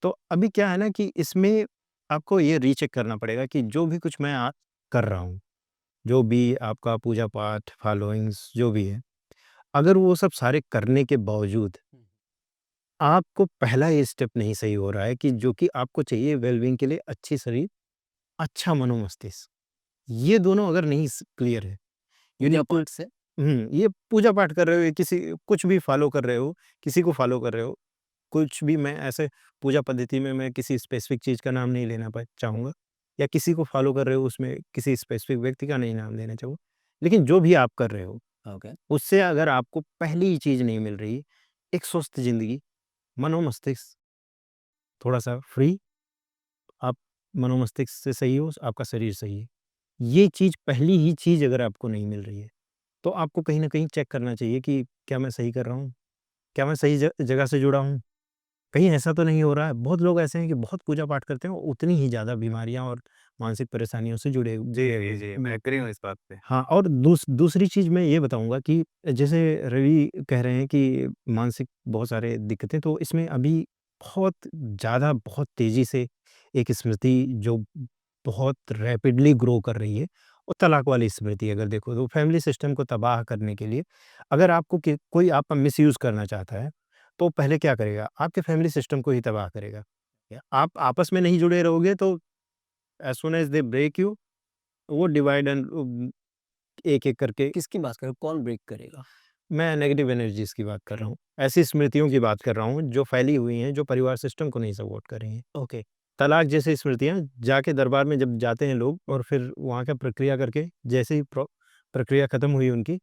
तो अभी क्या है ना कि इसमें आपको ये रीचेक करना पड़ेगा कि जो भी कुछ मैं आज कर रहा हूँ, जो भी आपका पूजा-पाठ, फॉलोइंग्स जो भी है, अगर वो सब सारे करने के बावजूद आपको पहला ये स्टेप नहीं सही हो रहा है कि जो कि आपको चाहिए वेल-बीइंग के लिए अच्छी शरीर, अच्छा मनोमस्तिष्क, ये दोनों अगर नहीं क्लियर है, यू पूजा नीड टू, पाठ से ये पूजा पाठ कर रहे हो, या किसी कुछ भी फॉलो कर रहे हो, किसी को फॉलो कर रहे हो, कुछ भी, मैं ऐसे पूजा पद्धति में मैं किसी स्पेसिफिक चीज़ का नाम नहीं लेना चाहूँगा, या किसी को फॉलो कर रहे हो उसमें किसी स्पेसिफिक व्यक्ति का नहीं नाम लेना चाहूँगा। लेकिन जो भी आप कर रहे हो, ओके, उससे अगर आपको पहली चीज़ नहीं मिल रही, एक स्वस्थ ज़िंदगी, मनोमस्तिष्क थोड़ा-सा फ्री, आप मनोमस्तिष्क से सही हो, आपका शरीर सही है। ये चीज़, पहली ही चीज़ अगर आपको नहीं मिल रही है, तो आपको कहीं न कहीं चेक करना चाहिए कि क्या मैं सही कर रहा हूँ? क्या मैं सही जगह से जुड़ा हूँ? कहीं ऐसा तो नहीं हो रहा है? बहुत लोग ऐसे हैं कि बहुत पूजा-पाठ करते हैं, उतनी ही ज़्यादा बीमारियाँ और मानसिक परेशानियों से जी, जुड़े हुए जी, हैं। जी, मैं एग्री हूँ इस बात पे। हाँ, और दूसरी चीज़ मैं ये बताऊँगा कि जैसे रवि कह रहे हैं कि मानसिक बहुत सारे दिक्कतें, तो इसमें अभी बहुत ज़्यादा, बहुत तेज़ी से एक स्मृति जो बहुत रैपिडली ग्रो कर रही है, वो तलाक वाली स्मृति। अगर देखो तो फैमिली सिस्टम को तबाह करने के लिए, अगर आपको कोई आपका मिसयूज़ करना चाहता है, तो पहले क्या करेगा? आपके फैमिली सिस्टम को ही तबाह करेगा। आप आपस में नहीं जुड़े रहोगे तो as soon as they break you, वो डिवाइड एंड एक-एक करके, किसकी बात कर रहे हो? कौन ब्रेक करेगा? मैं नेगेटिव एनर्जीज़ की बात कर रहा हूँ। ऐसी स्मृतियों की बात कर रहा हूँ जो फैली हुई हैं, जो परिवार सिस्टम को नहीं सपोर्ट कर रही हैं। ओके, तलाक जैसी स्मृतियाँ, जाके दरबार में जब जाते हैं लोग और फिर वहाँ का प्रक्रिया करके, जैसे ही प्रक्रिया खत्म हुई उनकी,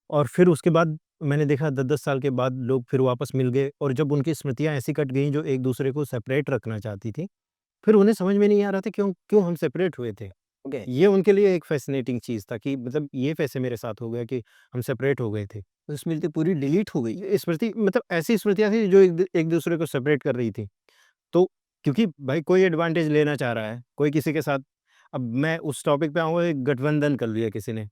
और फिर उसके बाद मैंने देखा 10-10 साल के बाद लोग फिर वापस मिल गए, और जब उनकी स्मृतियाँ ऐसी कट गईं जो एक-दूसरे को सेपरेट रखना चाहती थी, फिर उन्हें समझ में नहीं आ रहा था क्यों क्यों हम सेपरेट हुए थे। ओके, ये उनके लिए एक फ़ैसिनेटिंग चीज़ था कि मतलब ये कैसे मेरे साथ हो गया कि हम सेपरेट हो गए थे। तो स्मृति पूरी डिलीट हो गई। ये स्मृति मतलब ऐसी स्मृतियाँ थी जो एक-दूसरे को सेपरेट कर रही थी। तो क्योंकि भाई कोई एडवांटेज लेना चाह रहा है, कोई किसी के साथ, अब मैं उस टॉपिक पे आऊँगा, एक गठबंधन कर लिया किसी ने,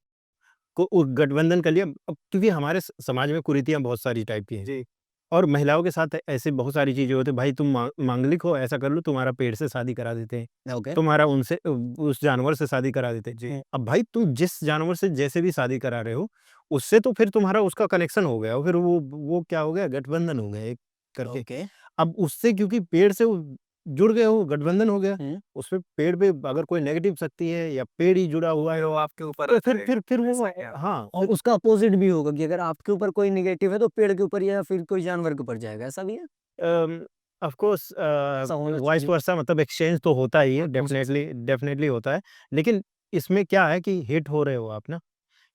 गठबंधन कर लिया, अब क्योंकि हमारे समाज में कुरीतियाँ बहुत सारी टाइप की हैं। जी, और महिलाओं के साथ ऐसे बहुत सारी चीज़ें होती हैं, भाई तुम मांगलिक हो, ऐसा कर लो, तुम्हारा पेड़ से शादी करा देते हैं, ओके। तुम्हारा उनसे उस जानवर से शादी करा देते हैं। जी। अब भाई तुम जिस जानवर से जैसे भी शादी करा रहे हो, उससे तो फिर तुम्हारा उसका कनेक्शन हो गया, और फिर वो क्या हो गया, गठबंधन हो गया एक करके। ओके। अब उससे क्योंकि पेड़ से वो जुड़ गए हो, गठबंधन हो गया, हुँ। उसपे पेड़ पे अगर कोई नेगेटिव शक्ति है या पेड़ ही जुड़ा हुआ है, वो आपके ऊपर तो आ फिर जाएगा, फिर वो ऐसा क्या? हाँ, और उसका अपोज़िट भी होगा कि अगर आपके ऊपर कोई नेगेटिव है तो पेड़ के ऊपर या फिर कोई जानवर के ऊपर जाएगा, ऐसा भी है? ऑफ कोर्स ऐसा होना वाइस चाहिए। वर्सा, मतलब एक्सचेंज तो होता ही है, हाँ, हो सकता डेफिनेटली होता है। लेकिन इसमें क्या है कि हिट हो रहे हो आप ना,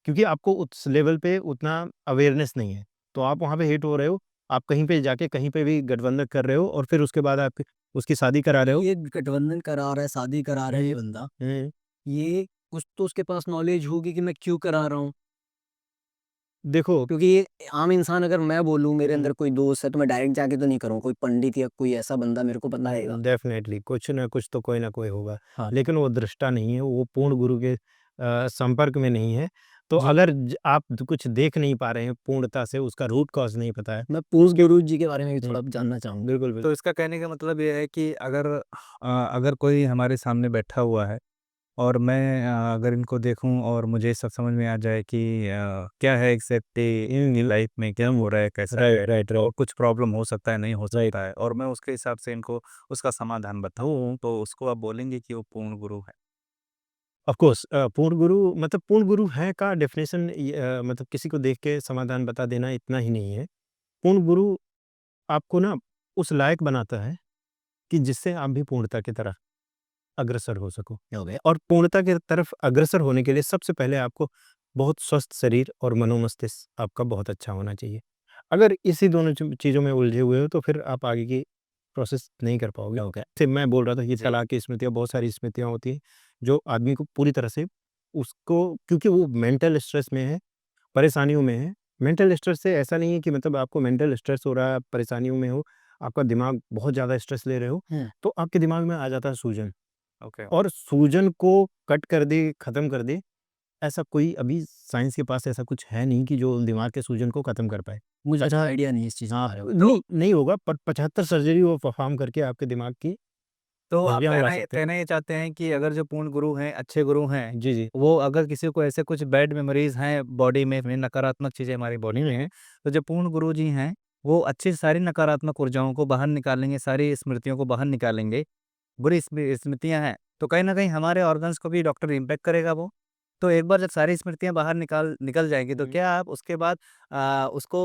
क्योंकि आपको उस लेवल पे उतना अवेयरनेस नहीं है, तो आप वहाँ पे हिट हो रहे हो, आप कहीं पे जाके कहीं पे भी गठबंधन कर रहे हो, और फिर उसके बाद आप उसकी शादी करा रहे हो। ये गठबंधन करा रहा है, शादी करा रहा है ये बंदा, हुँ। ये कुछ तो उसके पास नॉलेज होगी कि मैं क्यों करा रहा हूँ। देखो क्योंकि ये आम इंसान अगर मैं बोलूँ मेरे हुँ। अंदर कोई दोस्त है तो मैं डायरेक्ट जाके तो नहीं करूँगा, कोई पंडित या कोई ऐसा बंदा मेरे को बताएगा। डेफ़िनेटली कुछ ना कुछ तो कोई ना कोई होगा, हाँ। लेकिन वो दृष्टा नहीं है, वो पूर्ण गुरु के संपर्क में नहीं है। तो जी। अगर आप कुछ देख नहीं पा रहे हैं पूर्णता से, उसका रूट कॉज़ नहीं पता है। मैं पूज गुरु जी के बारे में भी हुँ। थोड़ा जानना चाहूँगा। बिल्कुल, तो बिल्कुल। इसका कहने का मतलब ये है कि अगर कोई हमारे सामने बैठा हुआ है और मैं अगर इनको देखूं और मुझे सब समझ में आ जाए कि क्या है एग्जैक्टली इन लाइफ में क्या हो रहा है, कैसा है, राइट, और राइट। कुछ प्रॉब्लम हो सकता है, नहीं हो सकता है, और मैं उसके हिसाब से इनको उसका समाधान बताऊं, तो उसको आप बोलेंगे कि वो पूर्ण गुरु है। ऑफ़ कोर्स पूर्ण गुरु मतलब पूर्ण गुरु हैं का डेफ़िनेशन मतलब किसी को देख के समाधान बता देना इतना ही नहीं है। पूर्ण गुरु आपको ना उस लायक बनाता है कि जिससे आप भी पूर्णता की तरफ अग्रसर हो सको। ओके। और पूर्णता की तरफ अग्रसर होने के लिए सबसे पहले आपको बहुत स्वस्थ शरीर और मनोमस्तिष्क आपका बहुत अच्छा होना चाहिए। अगर इसी दोनों चीज़ों में उलझे हुए हो तो फिर आप आगे की प्रोसेस नहीं कर पाओगे। ओके। जैसे मैं बोल रहा था ये जी। तलाक की स्मृतियाँ, बहुत सारी स्मृतियाँ होती हैं जो आदमी को पूरी तरह से उसको, क्योंकि वो मेंटल स्ट्रेस में है, परेशानियों में है। मेंटल स्ट्रेस से ऐसा नहीं है कि मतलब आपको मेंटल स्ट्रेस हो रहा है, आप परेशानियों में हो, आपका दिमाग बहुत ज़्यादा स्ट्रेस ले रहे हो, हुँ। तो आपके दिमाग में आ जाता है सूजन। ओके। और सूजन को कट कर दे, ख़त्म कर दे, ऐसा कोई अभी साइंस के पास ऐसा कुछ है नहीं कि जो दिमाग के सूजन को ख़त्म कर पाए। मुझे अच्छा, आइडिया नहीं है इस चीज़ के हाँ, बारे में। नहीं होगा, पर 75 सर्जरी वो परफ़ॉर्म करके आपके दिमाग की तो आप झुर्रियाँ उड़ा कहना ये सकते हैं। कहना ये चाहते हैं कि अगर जो पूर्ण गुरु हैं, अच्छे गुरु हैं, जी, जी। वो अगर किसी को ऐसे कुछ बैड मेमोरीज़ हैं बॉडी में, नकारात्मक चीज़ें हमारी बॉडी में हैं, तो जो पूर्ण गुरु जी हैं, वो अच्छी सारी नकारात्मक ऊर्जाओं को बाहर निकालेंगे, सारी स्मृतियों को बाहर निकालेंगे। बुरी स्मृतियाँ हैं, तो कहीं न कहीं हमारे ऑर्गन्स को भी डॉक्टर इम्पैक्ट करेगा वो। तो एक बार जब सारी स्मृतियाँ बाहर निकल जाएँगी, तो हुँ। क्या आप उसके बाद उसको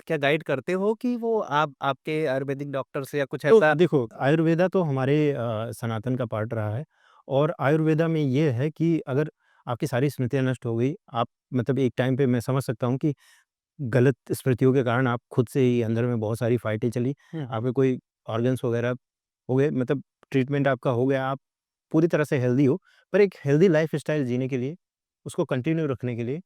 क्या गाइड करते हो कि वो आप आपके आयुर्वेदिक डॉक्टर से या कुछ तो ऐसा? देखो, आयुर्वेदा तो हमारे सनातन का पार्ट रहा है, और आयुर्वेदा में ये है कि अगर आपकी सारी स्मृतियाँ नष्ट हो गई, आप मतलब एक टाइम पे मैं समझ सकता हूँ कि गलत स्मृतियों के कारण आप खुद से ही अंदर में बहुत सारी फाइटें चली, हुँ। आपके कोई ऑर्गन्स वगैरह हो गए, मतलब ट्रीटमेंट आपका हो गया, आप पूरी तरह से हेल्दी हो, पर एक हेल्दी लाइफ़स्टाइल जीने के लिए, उसको कंटिन्यू रखने के लिए,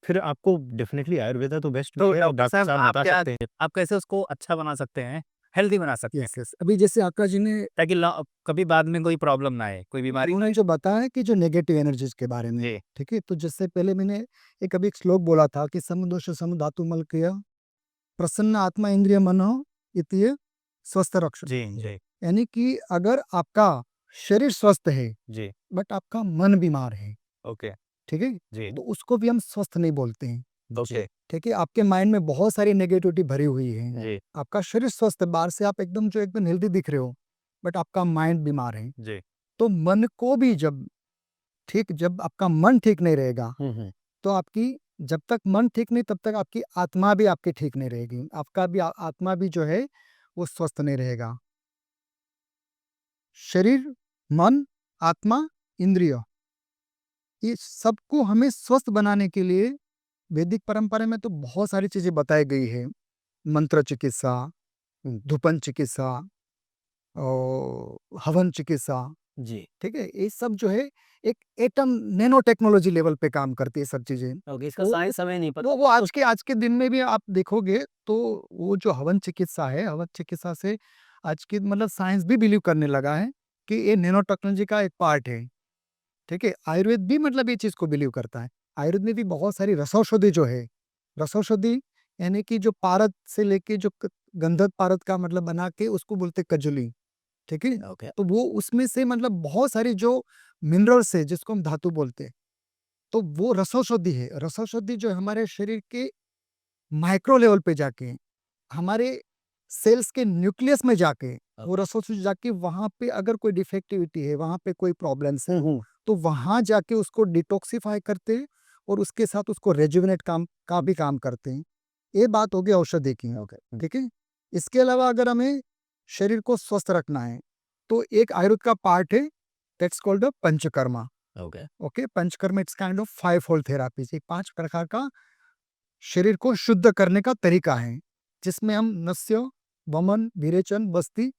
फिर आपको डेफ़िनेटली आयुर्वेदा तो बेस्ट तो है, डॉक्टर डॉक्टर साहब साहब बता सकते हैं। आप कैसे उसको अच्छा बना सकते हैं, हेल्दी बना सकते हैं? Yes, yes. अभी जैसे आकाश जी ने ताकि कभी बाद में कोई प्रॉब्लम ना आए, कोई बीमारी उन्होंने जो बताया कि जो नेगेटिव एनर्जीज़ के बारे में, जी, ठीक है? तो जिससे पहले मैंने एक अभी एक श्लोक बोला था कि समदोष समधातु मलक्रिय प्रसन्न आत्मा इंद्रिय मनो इति स्वस्थ रक्षः। जी, जी, यानी कि अगर आपका शरीर स्वस्थ है, जी, बट आपका मन बीमार है, ओके, ठीक है? जी, तो उसको भी हम स्वस्थ नहीं बोलते हैं, ओके, ठीक है? आपके माइंड में बहुत सारी नेगेटिविटी भरी हुई है। जी, आपका शरीर स्वस्थ है, बाहर से आप एकदम हेल्दी दिख रहे हो, बट आपका माइंड बीमार है। जी, तो मन को भी जब आपका मन ठीक नहीं रहेगा, हुँ, हुँ। तो आपकी जब तक मन ठीक नहीं तब तक आपकी आत्मा भी आपकी ठीक नहीं रहेगी। आपका भी आत्मा भी जो है वो स्वस्थ नहीं रहेगा। शरीर, मन, आत्मा, इंद्रिय, ये सबको हमें स्वस्थ बनाने के लिए वैदिक परंपरा में तो बहुत सारी चीज़ें बताई गई है। मंत्र चिकित्सा, धूपन चिकित्सा और हवन चिकित्सा, जी। ठीक है? ये सब जो है एक एटम नैनो टेक्नोलॉजी लेवल पे काम करती है सब चीज़ें। ओके, इसका वो साइंस हमें नहीं पता। वो आज के दिन में भी आप देखोगे तो वो जो हवन चिकित्सा है, हवन चिकित्सा से आज की मतलब साइंस भी बिलीव करने लगा है कि ये नैनो टेक्नोलॉजी का एक पार्ट है, ठीक है? आयुर्वेद भी मतलब ये चीज़ को बिलीव करता है। आयुर्वेद में भी बहुत सारी रसौषधि जो है, रसौषधि यानी कि जो पारद से लेके जो गंधक पारद का मतलब बना के उसको बोलते कजुली, ठीक है। ओके तो वो उसमें से मतलब बहुत सारी जो मिनरल्स है जिसको हम धातु बोलते हैं, तो वो रसौषधि है। रसौषधि जो हमारे शरीर के माइक्रो लेवल पे जाके हमारे सेल्स के न्यूक्लियस में जाके वो रसौषधि जाके वहां पे अगर कोई डिफेक्टिविटी है, वहां पे कोई प्रॉब्लम्स है, तो वहां जाके उसको डिटॉक्सिफाई करते हैं और उसके साथ उसको रेजुविनेट का भी काम करते हैं। ये बात होगी औषधि की, ठीक है। इसके अलावा अगर हमें शरीर को स्वस्थ रखना है तो एक आयुर्वेद का पार्ट है, that's called panchakarma. Okay okay, panchakarma it's kind of 5 fold therapy. ये 5 प्रकार का शरीर को शुद्ध करने का तरीका है, जिसमें हम नस्य, वमन, विरेचन, बस्ती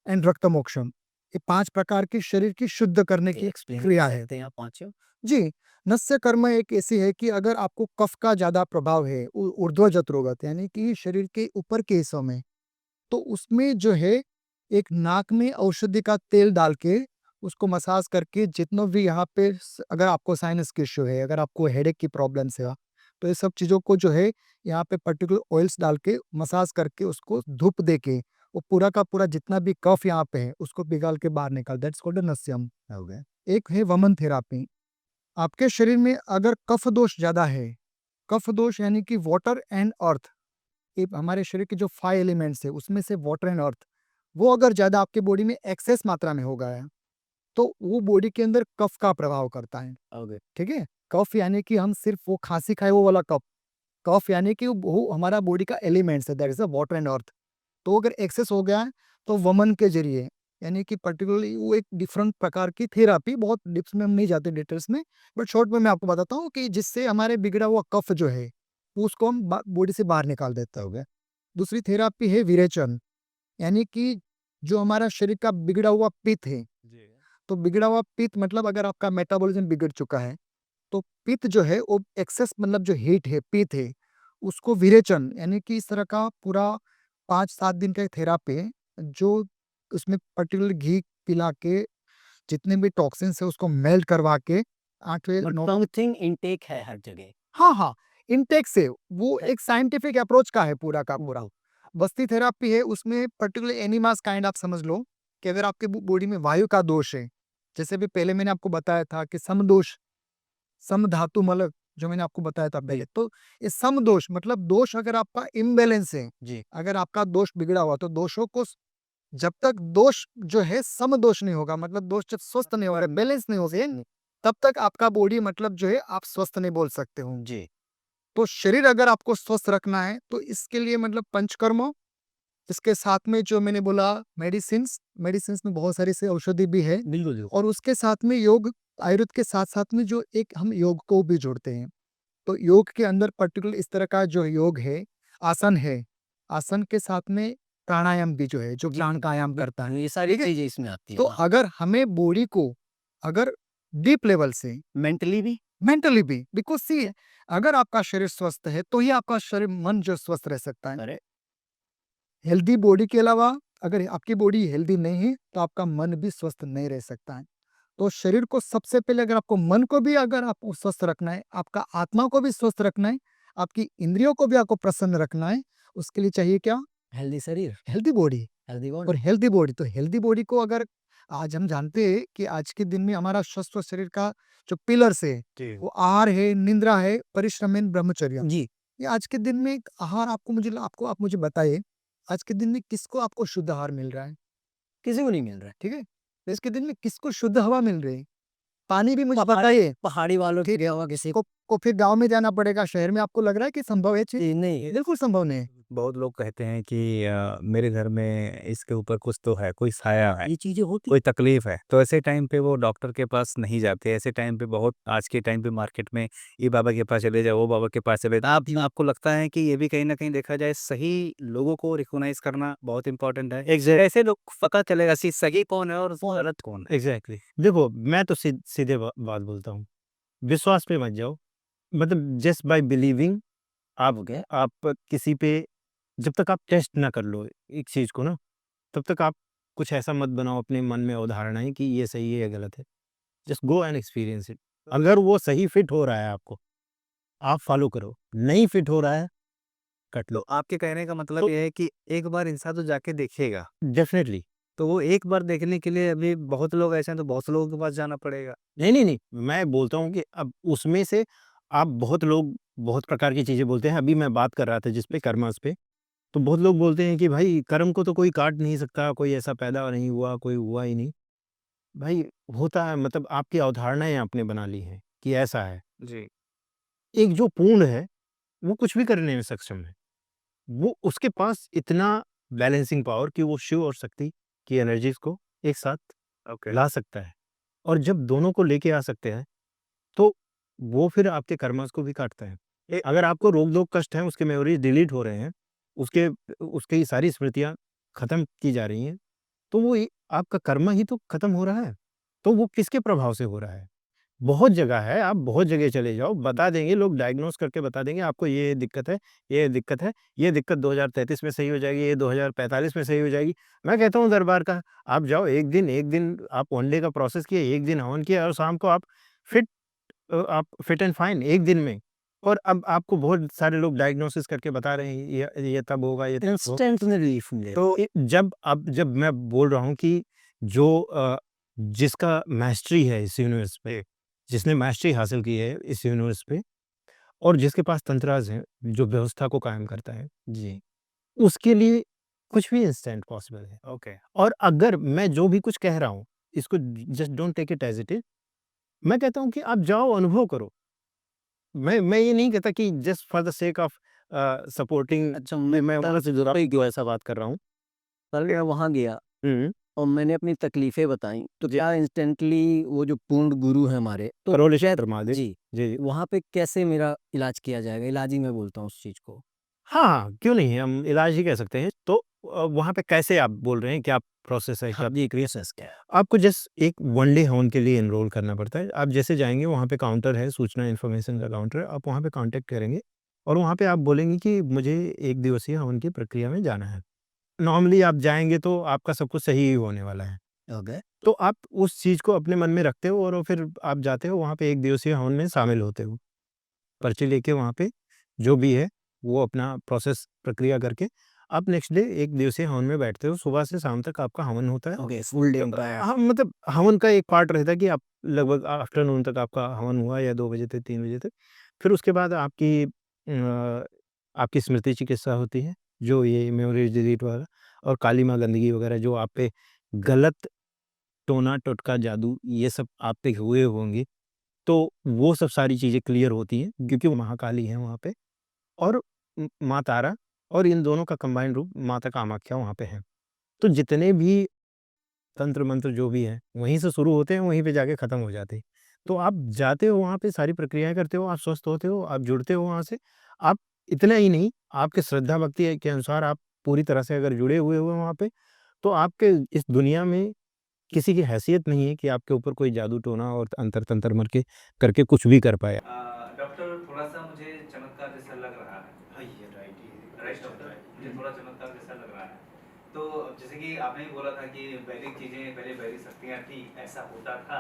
एंड रक्त मोक्षम, ये 5 प्रकार की शरीर की शुद्ध करने की एक्सप्लेन क्रिया है। सकते हैं आप पांचों? जी, नस्य कर्म एक ऐसी है कि अगर आपको कफ का ज़्यादा प्रभाव है, ऊर्ध्वजत रोगत यानी कि शरीर के ऊपर के हिस्सों में, तो उसमें जो है एक नाक में औषधि का तेल डाल के उसको मसाज करके जितना भी यहाँ पे अगर आपको साइनस की इश्यू है, अगर आपको हेडेक की प्रॉब्लम्स है, तो ये सब चीज़ों को जो है यहाँ पे पर्टिकुलर ऑयल्स डाल के मसाज करके उसको धूप दे के वो पूरा का पूरा जितना भी कफ यहाँ पे है उसको पिघाल के बाहर निकाल, दैट्स कॉल्ड नस्यम। हो गया। एक है वमन थेरापी। आपके शरीर में अगर कफ दोष ज़्यादा है, कफ दोष यानी कि वाटर एंड अर्थ, ये हमारे शरीर के जो 5 एलिमेंट्स है उसमें से वाटर एंड अर्थ, वो अगर ज़्यादा आपके बॉडी में एक्सेस मात्रा में हो गया है, तो वो बॉडी के अंदर कफ का प्रभाव करता है, ओके ठीक है। कफ यानी कि हम सिर्फ वो खांसी खाए वो वाला कफ, कफ यानी कि वो हमारा बॉडी का एलिमेंट्स है, that is the water and earth. तो अगर एक्सेस हो गया है तो वमन के जरिए यानी कि पर्टिकुलरली वो एक डिफरेंट प्रकार की थेरापी, बहुत डिप्स में हम नहीं जाते डिटेल्स में, बट शॉर्ट में मैं आपको बताता हूँ कि जिससे हमारे बिगड़ा हुआ कफ जो है उसको हम बॉडी से बाहर निकाल देते हो गए। दूसरी थेरापी है विरेचन, यानी कि जो हमारा शरीर का बिगड़ा हुआ पित्त है, तो बिगड़ा हुआ पित्त मतलब अगर आपका मेटाबॉलिज्म बिगड़ चुका है, तो पित्त जो है वो एक्सेस मतलब जो हीट है, पित्त है, उसको विरेचन यानी कि इस तरह का पूरा 5-7 दिन का एक थेरापी है, जो उसमें पर्टिकुलर घी पिला के जितने भी टॉक्सिन्स है उसको मेल्ट करवा के 8वें बट 9 समथिंग इनटेक है हर जगह। हाँ, हाँ, इनटेक से वो एक साइंटिफिक अप्रोच का है पूरा का पूरा। बस्ती थेरापी है, उसमें पर्टिकुलर एनिमास काइंड आप समझ लो कि अगर आपके बॉडी में वायु का दोष है, जैसे भी पहले मैंने आपको बताया था कि समदोष, समधातु मलक जो मैंने आपको बताया था पहले, तो ये समदोष मतलब दोष अगर आपका इम्बैलेंस है, जी अगर आपका दोष बिगड़ा हुआ तो दोषों को जब तक दोष जो है समदोष नहीं होगा, मतलब दोष जब स्वस्थ नहीं हो रहा, बैलेंस नहीं हो गए, तब तक आपका बॉडी मतलब जो है आप स्वस्थ नहीं बोल सकते हो। जी तो शरीर अगर आपको स्वस्थ रखना है तो इसके लिए मतलब पंचकर्म, इसके साथ में जो मैंने बोला मेडिसिन्स, मेडिसिन्स में बहुत सारी से औषधि भी है, बिल्कुल बिल्कुल और उसके साथ में योग, आयुर्वेद के साथ साथ में जो एक हम योग को भी जोड़ते हैं। तो योग के अंदर पर्टिकुलर इस तरह का जो योग है, आसन है, आसन के साथ में प्राणायाम भी जो है, जो प्राणायाम करता है, ये सारी ठीक है? चीजें इसमें आती तो है। अगर हमें बॉडी को अगर डीप लेवल से मेंटली भी मेंटली भी, बिकॉज सी अगर आपका शरीर स्वस्थ है तो ही आपका शरीर मन जो स्वस्थ रह सकता है। अरे हेल्दी बॉडी के अलावा अगर आपकी बॉडी हेल्दी नहीं है तो आपका मन भी स्वस्थ नहीं रह सकता है। तो शरीर को सबसे पहले अगर आपको मन को भी अगर आपको स्वस्थ रखना है, आपका आत्मा को भी स्वस्थ रखना है, आपकी इंद्रियों को भी आपको प्रसन्न रखना है, उसके लिए चाहिए क्या? हेल्दी शरीर हेल्दी बॉडी। हेल्दी और बॉडी हेल्दी बॉडी, तो हेल्दी बॉडी को अगर आज हम जानते हैं कि आज के दिन में हमारा स्वस्थ शरीर का जो पिलर्स है जी वो आहार है, निंद्रा है, परिश्रम है, ब्रह्मचर्य। जी ये आज के दिन में एक आहार आपको मुझे आपको आप मुझे बताइए, आज के दिन में किसको आपको शुद्ध आहार मिल रहा है? किसी को नहीं मिल रहा है। ठीक है, तो इसके दिन में किसको शुद्ध हवा मिल रही है? पानी भी मुझे पहाड़- बताइए। पहाड़ी वालों ठीक। के गया हुआ किसी को फिर गांव में जाना पड़ेगा, शहर में आपको लग रहा है कि संभव है चीज? जी नहीं बिल्कुल संभव नहीं है। बहुत लोग कहते हैं कि मेरे घर में इसके ऊपर कुछ तो है, कोई साया है, ये चीजें होती कोई तकलीफ है, तो ऐसे टाइम पे वो डॉक्टर के पास नहीं जाते। ऐसे टाइम पे बहुत आज के टाइम पे मार्केट में ये बाबा के पास चले जाओ, वो बाबा के पास चले जाओ। आपको लगता है कि ये भी कहीं ना कहीं देखा जाए सही लोगों को रिकॉग्नाइज करना बहुत इंपॉर्टेंट है। ऐसे लोग पता चलेगा कि सही कौन है और गलत कौन है। एग्जैक्टली देखो, मैं तो सीधे बात बोलता हूँ, विश्वास पे मत जाओ। मतलब जस्ट बाय बिलीविंग आप ओके आप किसी पे, जब तक आप टेस्ट ना कर लो एक चीज़ को ना, तब तक आप कुछ ऐसा मत बनाओ अपने मन में अवधारणाएं कि ये सही है या गलत है। Just go and experience it. अगर वो सही फिट हो रहा है आपको, आप फॉलो करो। नहीं फिट हो रहा है, कट लो। तो आपके कहने का मतलब तो ये है कि एक बार इंसान तो जाके देखेगा, डेफ़िनेटली। तो वो एक बार देखने के लिए अभी बहुत लोग ऐसे हैं, तो बहुत लोगों के पास जाना पड़ेगा। नहीं, मैं बोलता हूँ कि अब उसमें से आप बहुत लोग बहुत प्रकार की चीज़ें बोलते हैं। अभी मैं बात कर रहा था जिस पे कर्मस पे, तो बहुत लोग बोलते हैं कि भाई कर्म को तो कोई काट नहीं सकता, कोई ऐसा पैदा नहीं हुआ, कोई हुआ ही नहीं। भाई होता है, मतलब आपकी अवधारणाएँ आपने बना ली हैं कि ऐसा है। जी। एक जो पूर्ण है, वो कुछ भी करने में सक्षम है। वो उसके पास इतना बैलेंसिंग पावर कि वो शिव और शक्ति की एनर्जीज़ को एक साथ ओके। ला सकता है। और जब दोनों को लेके आ सकते हैं, तो वो फिर आपके कर्मस को भी काटता है। अगर आपको रोग-दोग कष्ट है, उसके मेमोरीज़ डिलीट हो रहे हैं, उसके उसकी सारी स्मृतियाँ खत्म की जा रही हैं, तो वो आपका कर्म ही तो खत्म हो रहा है। तो वो किसके प्रभाव से हो रहा है? बहुत जगह है, आप बहुत जगह चले जाओ, बता देंगे लोग, डायग्नोज़ करके बता देंगे आपको ये दिक्कत है, ये दिक्कत है, ये दिक्कत 2033 में सही हो जाएगी, ये 2045 में सही हो जाएगी। मैं कहता हूँ दरबार का, आप जाओ एक दिन आप वन डे का प्रोसेस किए, एक दिन हवन किया और शाम को फिट आप फिट एंड फाइन एक दिन में। और अब आपको बहुत सारे लोग डायग्नोसिस करके बता रहे हैं ये तब होगा, ये तब होगा। इंस्टेंट रिलीफ मिले। तो जब मैं बोल रहा हूँ कि जो जिसका मास्टरी है इस यूनिवर्स पे, जिसने मास्टरी हासिल की है इस यूनिवर्स पे और जिसके पास तंत्राज़ हैं, जो व्यवस्था को कायम करता है, जी। उसके लिए कुछ भी इंस्टेंट पॉसिबल है। ओके। और अगर मैं जो भी कुछ कह रहा हूँ, इसको just don't take it as it is. मैं कहता हूँ कि आप जाओ, अनुभव करो। मैं ये नहीं कहता कि just for the sake of supporting, अच्छा, मैं वहाँ से जुड़ा ही क्यों ऐसा बात कर रहा हूँ। कल मैं वहाँ गया हुँ, और मैंने अपनी तकलीफ़ें बताई, तो जी। क्या इंस्टेंटली वो जो पूर्ण गुरु हैं हमारे, तो करोलेश्वर महादेव। जी, जी। वहाँ पे कैसे मेरा इलाज किया जाएगा? इलाज ही मैं बोलता हूँ उस चीज़ को। हाँ, क्यों नहीं, हम इलाज ही कह सकते हैं। तो वहाँ पे कैसे आप बोल रहे हैं, क्या प्रोसेस है? हाँ क्या जी, प्रोसेस क्या है? आपको जस्ट एक वन डे हवन के लिए एनरोल करना पड़ता है। आप जैसे जाएँगे, वहाँ पे काउंटर है, सूचना इन्फॉर्मेशन का काउंटर है, आप वहाँ पे कॉन्टैक्ट करेंगे और वहाँ पे आप बोलेंगे कि मुझे 1 दिवसीय हवन की प्रक्रिया में जाना है। नॉर्मली आप जाएँगे तो आपका सब कुछ सही ही होने वाला है। ओके। तो आप उस चीज़ को अपने मन में रखते हो और फिर आप जाते हो वहाँ पे 1 दिवसीय हवन में शामिल होते हो। पर्ची लेके वहाँ पे जो भी है, वो अपना प्रोसेस प्रक्रिया करके आप नेक्स्ट डे 1 दिवसीय हवन में बैठते हो। सुबह से शाम तक आपका हवन होता है। ओके, फुल डे होता है। हाँ, मतलब हवन का एक पार्ट रहता है कि आप लगभग आफ्टरनून तक आपका हवन हुआ या 2 बजे तक, 3 बजे तक। फिर उसके बाद आपकी स्मृति चिकित्सा होती है, जो ये मेमोरीज डिलीट वाला और काली माँ गंदगी वगैरह जो आप पे गलत टोना, टोटका, जादू ये सब आप पे हुए होंगे, तो वो सब सारी चीज़ें क्लियर होती हैं क्योंकि वो महाकाली हैं वहाँ पे और माँ तारा और इन दोनों का कंबाइंड रूप माता कामाख्या वहाँ पे हैं। तो जितने भी तंत्र मंत्र जो भी हैं, वहीं से शुरू होते हैं, वहीं पे जाके खत्म हो जाते हैं। तो आप जाते हो वहाँ पे, सारी प्रक्रियाएँ करते हो, आप स्वस्थ होते हो, आप जुड़ते हो वहाँ से। आप इतना ही नहीं, आपके श्रद्धा भक्ति के अनुसार आप पूरी तरह से अगर जुड़े हुए हो वहाँ पे, तो आपके इस दुनिया में किसी की हैसियत नहीं है कि आपके ऊपर कोई जादू टोना और अंतर-तंत्र मर के करके कुछ भी कर पाए। डॉक्टर थोड़ा-सा मुझे चमत्कार जैसा लग रहा है। हाँ, ये राइट राइट डॉक्टर? मुझे थोड़ा चमत्कार जैसा लग रहा है। तो जैसे कि आपने ही बोला था कि वैदिक चीज़ें पहले वैदिक शक्तियाँ थी, ऐसा होता था।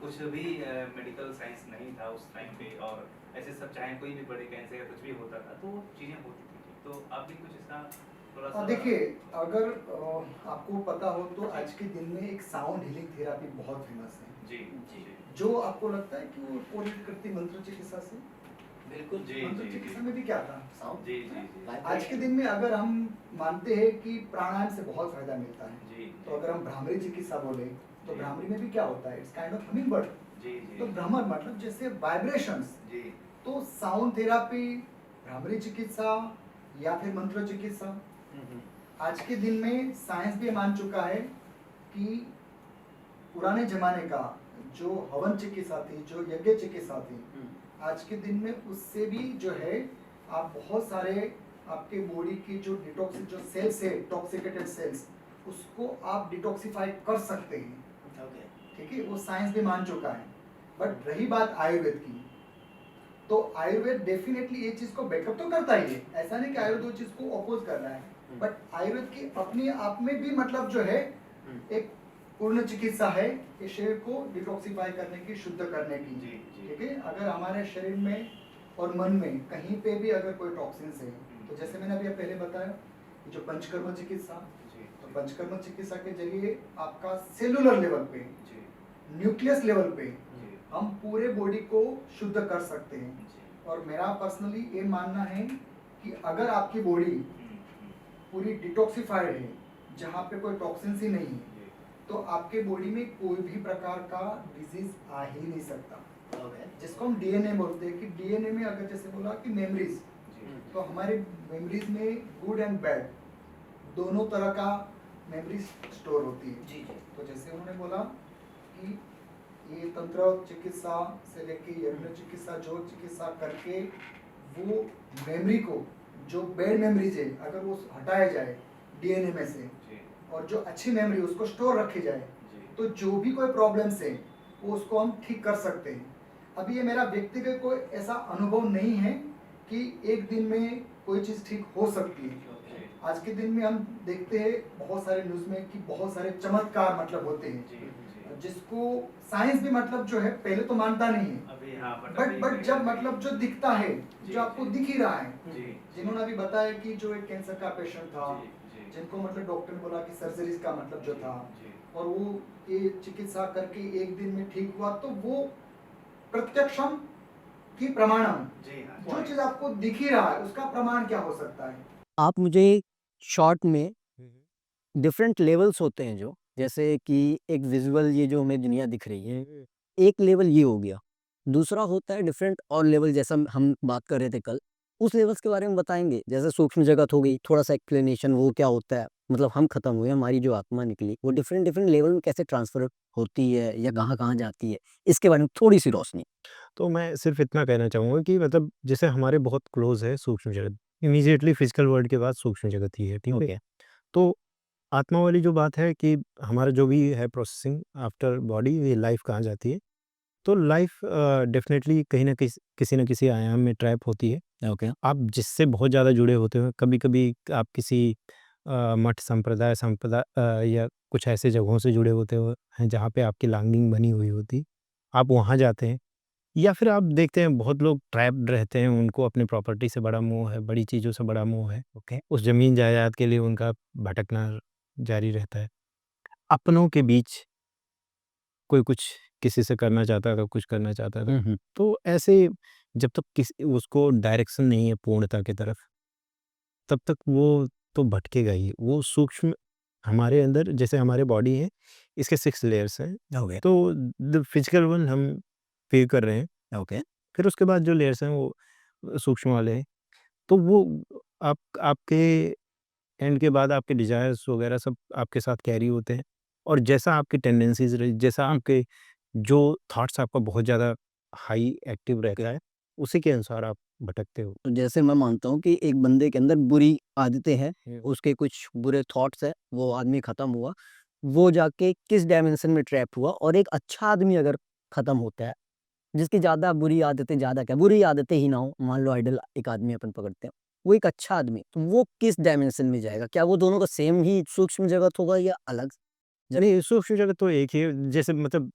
कुछ भी मेडिकल साइंस नहीं था उस टाइम पे और ऐसे सब चाहे कोई भी बड़े कैंसर या कुछ भी होता था, तो चीज़ें होती थी। तो आप भी कुछ ऐसा थोड़ा-सा देखिए, अगर आपको पता हो तो आज के दिन में एक साउंड हीलिंग थेरेपी बहुत फेमस है, जी, जी। जो आपको लगता है कि वो कोरिलेट करती मंत्र चिकित्सा से। बिल्कुल, जी, मंत्र जी, चिकित्सा जी। में भी क्या था? साउंड। जी, जी, जी। आज के दिन में अगर हम मानते हैं कि प्राणायाम से बहुत फायदा मिलता है, जी, तो अगर हम भ्रामरी चिकित्सा बोले तो जी। भ्रामरी में भी क्या होता है? It's kind of humming bird. जी, जी। तो भ्रमर मतलब जैसे वाइब्रेशंस। जी। तो साउंड थेरेपी, भ्रामरी चिकित्सा या फिर मंत्र चिकित्सा, आज के दिन में साइंस भी मान चुका है कि पुराने जमाने का जो हवन चिकित्सा थी, जो यज्ञ चिकित्सा थी, आज के दिन में उससे भी जो है आप बहुत सारे आपके बॉडी की जो डिटॉक्स जो सेल्स है, टॉक्सिकेटेड सेल्स, उसको आप डिटॉक्सिफाई कर सकते हैं। ठीक है, वो साइंस भी मान चुका है। बट रही बात आयुर्वेद की, तो आयुर्वेद डेफिनेटली ये चीज को बैकअप तो करता ही है, ऐसा नहीं कि आयुर्वेद वो चीज को अपोज कर रहा है, बट आयुर्वेद की अपने आप में भी मतलब जो है एक पूर्ण चिकित्सा है कि शरीर को डिटॉक्सिफाई करने की, शुद्ध करने की। जी, जी। ठीक है, अगर हमारे शरीर में और मन में कहीं पे भी अगर कोई टॉक्सिन्स है तो जैसे मैंने अभी पहले बताया कि जो पंचकर्म चिकित्सा, जी तो पंचकर्म चिकित्सा के जरिए आपका सेलुलर लेवल पे, जी न्यूक्लियस लेवल पे जी हम पूरे बॉडी को शुद्ध कर सकते हैं। जी और मेरा पर्सनली ये मानना है कि अगर आपकी बॉडी पूरी डिटॉक्सिफाइड है, जहाँ पे कोई टॉक्सिन्स ही नहीं है, जी तो आपके बॉडी में कोई भी प्रकार का डिजीज आ ही नहीं सकता। जिसको हम डीएनए बोलते हैं, कि डीएनए में अगर जैसे बोला कि मेमोरीज, जी तो हमारे मेमोरीज में गुड एंड बैड दोनों तरह का मेमोरीज स्टोर होती है। जी जी तो जैसे उन्होंने बोला कि ये तंत्र चिकित्सा से लेके यज्ञ चिकित्सा, जो चिकित्सा करके वो मेमोरी को, जो बैड मेमोरीज है अगर वो हटाया जाए डीएनए में से, जी और जो अच्छी मेमोरी उसको स्टोर रखी जाए, जी तो जो भी कोई प्रॉब्लम्स है वो उसको हम ठीक कर सकते हैं। अभी ये मेरा व्यक्तिगत कोई ऐसा अनुभव नहीं है कि एक दिन में कोई चीज़ ठीक हो सकती है। आज के दिन में हम देखते हैं बहुत सारे न्यूज़ में कि बहुत सारे चमत्कार मतलब होते हैं, जी जी जिसको साइंस भी मतलब जो है पहले तो मानता नहीं है, अभी हाँ बट जब मतलब जो दिखता है, जी, जो आपको जी। दिख ही रहा है, जी जिन्होंने अभी बताया कि जो एक कैंसर का पेशेंट था, जी जी जिनको मतलब डॉक्टर ने बोला कि सर्जरीज का मतलब जो था, जी और वो ये चिकित्सा करके एक दिन में ठीक हुआ, तो वो प्रत्यक्षम की प्रमाणम, जी हाँ जो चीज आपको दिख ही रहा है उसका प्रमाण क्या हो सकता है। आप मुझे शॉर्ट में डिफरेंट लेवल्स होते हैं, जो जैसे कि एक विजुअल ये जो हमें दुनिया दिख रही है, एक लेवल ये हो गया, दूसरा होता है डिफरेंट और लेवल, जैसा हम बात कर रहे थे कल, उस लेवल्स के बारे में बताएंगे। जैसे सूक्ष्म जगत हो गई, थोड़ा सा एक्सप्लेनेशन वो क्या होता है, मतलब हम खत्म हुए, हमारी जो आत्मा निकली वो डिफरेंट डिफरेंट लेवल में कैसे ट्रांसफर होती है या कहाँ कहाँ जाती है, इसके बारे में थोड़ी सी रोशनी। तो मैं सिर्फ इतना कहना चाहूँगा कि मतलब जैसे हमारे बहुत क्लोज है सूक्ष्म जगत, इमीडिएटली फिजिकल वर्ल्ड के बाद सूक्ष्म जगत ही है, ठीक है? तो आत्मा वाली जो बात है कि हमारा जो भी है प्रोसेसिंग आफ्टर बॉडी, ये लाइफ कहाँ जाती है, तो लाइफ डेफिनेटली कहीं ना किसी न किसी आयाम में ट्रैप होती है। ओके आप जिससे बहुत ज़्यादा जुड़े होते हो, कभी कभी आप किसी मठ संप्रदाय या कुछ ऐसे जगहों से जुड़े होते हो हैं जहाँ पे आपकी लॉन्गिंग बनी हुई होती, आप वहाँ जाते हैं। या फिर आप देखते हैं बहुत लोग ट्रैप्ड रहते हैं, उनको अपनी प्रॉपर्टी से बड़ा मोह है, बड़ी चीज़ों से बड़ा मोह है, ओके उस ज़मीन जायदाद के लिए उनका भटकना जारी रहता है। अपनों के बीच कोई कुछ किसी से करना चाहता था, कुछ करना चाहता था, तो ऐसे जब तक किसी उसको डायरेक्शन नहीं है पूर्णता की तरफ, तब तक वो तो भटकेगा ही। वो सूक्ष्म हमारे अंदर, जैसे हमारे बॉडी है, इसके 6 लेयर्स हैं, ओके तो द फिजिकल वन हम फ़ील कर रहे हैं। ओके फिर उसके बाद जो लेयर्स हैं वो सूक्ष्म वाले हैं। तो वो आपके एंड के बाद आपके डिज़ायर्स वगैरह सब आपके साथ कैरी होते हैं, और जैसा आपकी टेंडेंसीज़ रही, जैसा आपके जो थॉट्स आपका बहुत ज़्यादा हाई एक्टिव रहता है, उसी के अनुसार आप भटकते हो। तो जैसे मैं मानता हूँ कि एक बंदे के अंदर बुरी आदतें हैं, हुँ। उसके कुछ बुरे थॉट्स हैं, वो आदमी खत्म हुआ, वो जाके किस डायमेंशन में ट्रैप हुआ, और एक अच्छा आदमी अगर खत्म होता है, जिसकी ज़्यादा बुरी आदतें, ज़्यादा क्या बुरी आदतें ही ना हो, मान लो आइडल एक आदमी अपन पकड़ते हैं, वो एक अच्छा आदमी, तो वो किस डायमेंशन में जाएगा? क्या वो दोनों का सेम ही सूक्ष्म जगत होगा या अलग? नहीं, सूक्ष्म जगत तो एक ही है, जैसे मतलब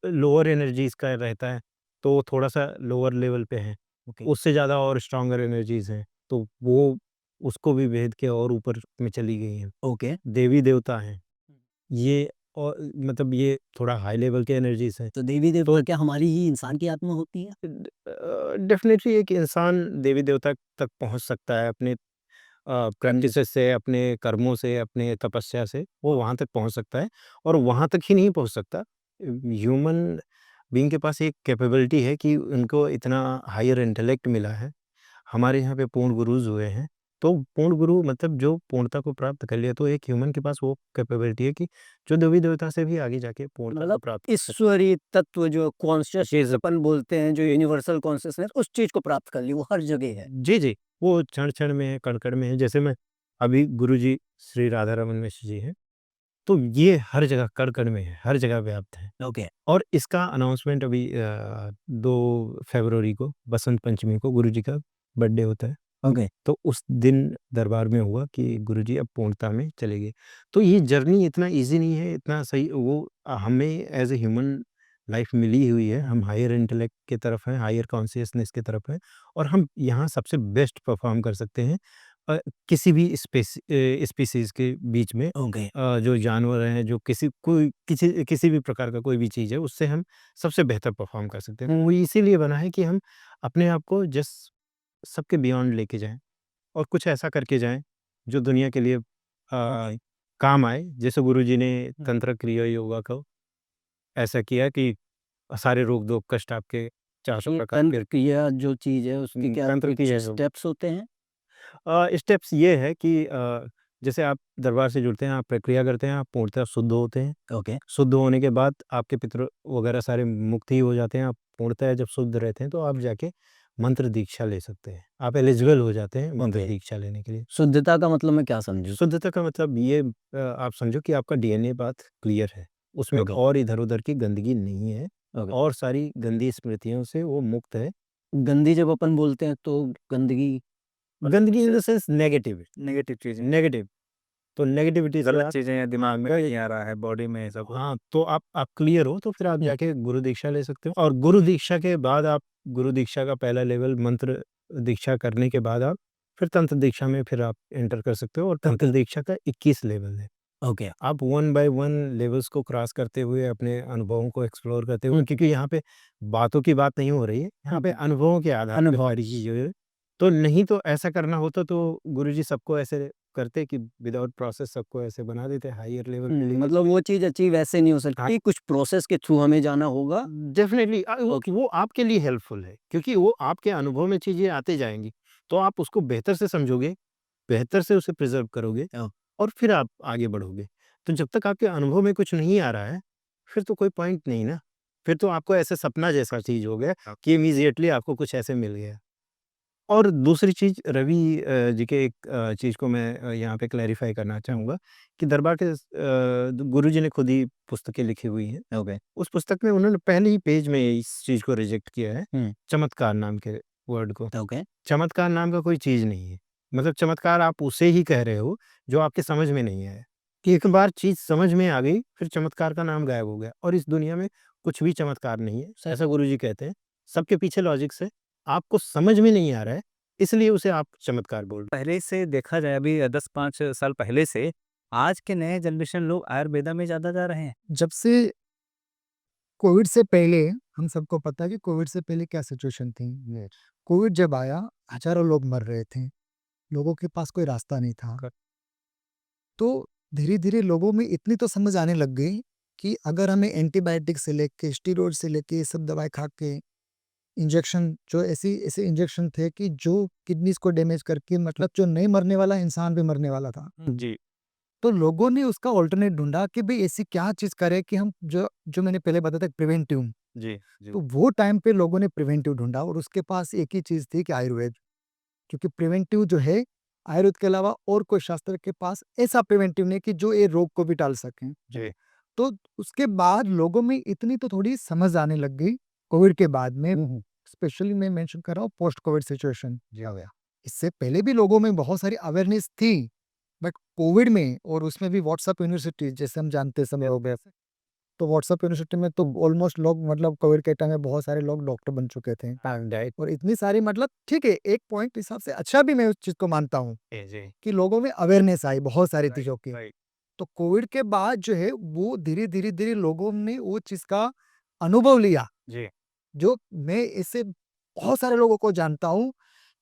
लोअर एनर्जीज़ का रहता है, तो वो थोड़ा-सा लोअर लेवल पे है। ओके उससे ज़्यादा और स्ट्रॉन्गर एनर्जीज़ हैं, तो वो उसको भी भेद के और ऊपर में चली गई हैं। ओके देवी-देवता हैं, ये और मतलब ये थोड़ा हाई लेवल के एनर्जीज़ हैं। तो देवी देवता क्या हमारी ही इंसान की आत्मा होती है? डेफ़िनेटली एक इंसान देवी-देवता तक पहुँच सकता है अपने प्रैक्टिसेस से, अपने कर्मों से, अपने तपस्या से, वो वहाँ तक पहुँच सकता है, और वहाँ तक ही नहीं पहुँच सकता। ह्यूमन बीइंग के पास एक कैपेबिलिटी है कि उनको इतना हायर इंटेलेक्ट मिला है। हमारे यहाँ पे पूर्ण गुरुज़ हुए हैं, तो पूर्ण गुरु मतलब जो पूर्णता को प्राप्त कर लिया, तो एक ह्यूमन के पास वो कैपेबिलिटी है कि जो देवी-देवता से भी आगे जाके पूर्णता को मतलब प्राप्त कर सकता ईश्वरीय तत्व जो कॉन्शियस अपन बोलते हैं, जो यूनिवर्सल कॉन्शियसनेस, उस चीज़ को प्राप्त कर ली, वो हर जगह है। है। जी, जी, वो क्षण-क्षण में है, कण-कण में है। जैसे मैं अभी गुरुजी श्री राधा रमन मिश्र जी हैं, तो ये हर जगह कण-कण में है, हर जगह व्याप्त है। ओके और इसका अनाउंसमेंट अभी 2 फरवरी को, बसंत पंचमी को गुरुजी का बर्थडे होता है। ओके तो उस दिन दरबार में हुआ कि गुरुजी अब पूर्णता में चले गए। तो ये जर्नी इतना ईज़ी नहीं है, इतना सही वो हमें एज़ अ ह्यूमन लाइफ मिली हुई है, हम हायर इंटेलेक्ट की तरफ हैं, हायर कॉन्शियसनेस की तरफ हैं और हम यहाँ सबसे बेस्ट परफॉर्म कर सकते हैं किसी भी स्पीसीज के बीच में। ओके। जो जानवर हैं, जो किसी भी प्रकार का कोई भी चीज़ है, उससे हम सबसे बेहतर परफॉर्म कर सकते हैं। वो इसीलिए बना है कि हम अपने आप को जस्ट सबके बियॉन्ड लेके जाएं और कुछ ऐसा करके जाएं जो दुनिया के लिए काम आए। जैसे गुरुजी ने तंत्र क्रिया योगा को ऐसा किया कि सारे रोग दोग कष्ट आपके 400 प्रकार तंत्र क्रिया जो चीज़ है उसके क्या तंत्र कुछ क्रिया जो स्टेप्स होते हैं? स्टेप्स ये है कि जैसे आप दरबार से जुड़ते हैं, आप प्रक्रिया करते हैं, आप पूर्णतः शुद्ध होते हैं। ओके। शुद्ध होने के बाद आपके पितृ वगैरह सारे मुक्त ही हो जाते हैं। आप पूर्णतः जब शुद्ध रहते हैं तो आप जाके मंत्र दीक्षा ले सकते हैं। आप एलिजिबल हो जाते हैं मंत्र ओके। दीक्षा लेने के लिए। शुद्धता का मतलब मैं क्या समझूँ? शुद्धता का मतलब ये आप समझो कि आपका डीएनए पाथ क्लियर है। उसमें ओके। और इधर-उधर की गंदगी नहीं है ओके। और सारी गंदी स्मृतियों से वो मुक्त है। गंदी जब अपन बोलते हैं तो गंदगी गंदगी in the sense negative negative चीज़ें, नेगेटिव तो नेगेटिविटी से गलत आप चीज़ें या दिमाग में गए नहीं आ रहा है, बॉडी में सब हाँ, तो आप क्लियर हो तो फिर आप जाके गुरु दीक्षा ले सकते हो और गुरु दीक्षा के बाद आप गुरु दीक्षा का पहला लेवल मंत्र दीक्षा करने के बाद आप फिर तंत्र दीक्षा में फिर आप एंटर कर सकते हो और तंत्र दीक्षा का 21 लेवल है। ओके। आप 1 बाय 1 लेवल्स को क्रॉस करते हुए अपने अनुभवों को एक्सप्लोर करते हुए क्योंकि यहाँ पे बातों की बात नहीं हो रही है, यहाँ पे अनुभवों के आधार पे अनुभव। सारी चीज़ें हैं। तो नहीं तो ऐसा करना होता तो गुरुजी सबको ऐसे करते कि विदाउट प्रोसेस सबको ऐसे बना देते हायर लेवल पे लेके मतलब वो चीज़ अचीव ऐसे नहीं हो सकती, कुछ प्रोसेस के थ्रू हमें जाना होगा। डेफ़िनेटली वो आपके लिए हेल्पफुल है क्योंकि वो आपके अनुभव में चीज़ें आते जाएँगी, तो आप उसको बेहतर से समझोगे, बेहतर से उसे प्रिज़र्व करोगे और फिर आप आगे बढ़ोगे। तो जब तक आपके अनुभव में कुछ नहीं आ रहा है, फिर तो कोई पॉइंट नहीं ना। फिर तो आपको ऐसे सपना जैसा चीज़ हो गया कि इमीडिएटली आपको कुछ ऐसे मिल गया। और दूसरी चीज़ रवि जी के एक चीज़ को मैं यहाँ पे क्लैरिफ़ाई करना चाहूँगा कि दरबार के गुरुजी ने खुद ही पुस्तकें लिखी हुई हैं। ओके। उस पुस्तक में उन्होंने पहले ही पेज में इस चीज़ को रिजेक्ट किया है, हुँ। चमत्कार नाम के वर्ड को। ओके। चमत्कार नाम का कोई चीज़ नहीं है। मतलब चमत्कार आप उसे ही कह रहे हो जो आपके समझ में नहीं आया। कि एक बार चीज़ समझ में आ गई, फिर चमत्कार का नाम गायब हो गया और इस दुनिया में कुछ भी चमत्कार नहीं है, ऐसा गुरुजी कहते हैं। सबके पीछे लॉजिक्स है, आपको समझ में नहीं आ रहा है, इसलिए उसे आप चमत्कार बोल रहे पहले से देखा जाए अभी 10-5 साल पहले से आज के नए जनरेशन लोग आयुर्वेदा में ज़्यादा जा रहे हैं। जब से कोविड से पहले हम सबको पता है कि कोविड से पहले क्या सिचुएशन थी। कोविड जब आया, हज़ारों लोग मर रहे थे, लोगों के पास कोई रास्ता नहीं था। तो धीरे-धीरे लोगों में इतनी तो समझ आने लग गई कि अगर हमें एंटीबायोटिक से लेके, स्टेरॉइड से लेके ये सब दवाई खा के इंजेक्शन जो ऐसे इंजेक्शन थे कि जो किडनीज़ को डैमेज करके मतलब जो नहीं मरने वाला इंसान भी मरने वाला था। जी। तो लोगों ने उसका अल्टरनेट ढूँढा कि भई ऐसी क्या चीज़ करें कि हम जो मैंने पहले बताया था प्रिवेंटिव। जी, जी। तो वो टाइम पे लोगों ने प्रिवेंटिव ढूँढा और उसके पास एक ही चीज़ थी कि आयुर्वेद। क्योंकि प्रिवेंटिव जो है, आयुर्वेद के अलावा और कोई शास्त्र के पास ऐसा प्रिवेंटिव नहीं कि जो ये रोग को भी टाल सकें। जी। तो उसके बाद लोगों में इतनी तो थोड़ी समझ आने लग गई कोविड के बाद में, स्पेशली मैं मेंशन कर रहा हूँ पोस्ट कोविड सिचुएशन जो हो गया। इससे पहले भी लोगों में बहुत सारी अवेयरनेस थी, बट कोविड में और उसमें भी व्हाट्सएप यूनिवर्सिटी जैसे हम जानते हैं सब लोग हैं। तो व्हाट्सएप यूनिवर्सिटी में तो ऑलमोस्ट लोग मतलब कोविड के टाइम में बहुत सारे लोग डॉक्टर बन चुके थे। हैं। और इतनी सारी मतलब ठीक है, एक पॉइंट हिसाब से अच्छा भी मैं उस चीज़ को मानता हूँ जी। कि लोगों में अवेयरनेस आई बहुत सारी चीज़ों की। राइट। तो कोविड के बाद जो है वो धीरे-धीरे लोगों ने वो चीज़ का अनुभव लिया। जी। जो मैं इससे बहुत सारे लोगों को जानता हूँ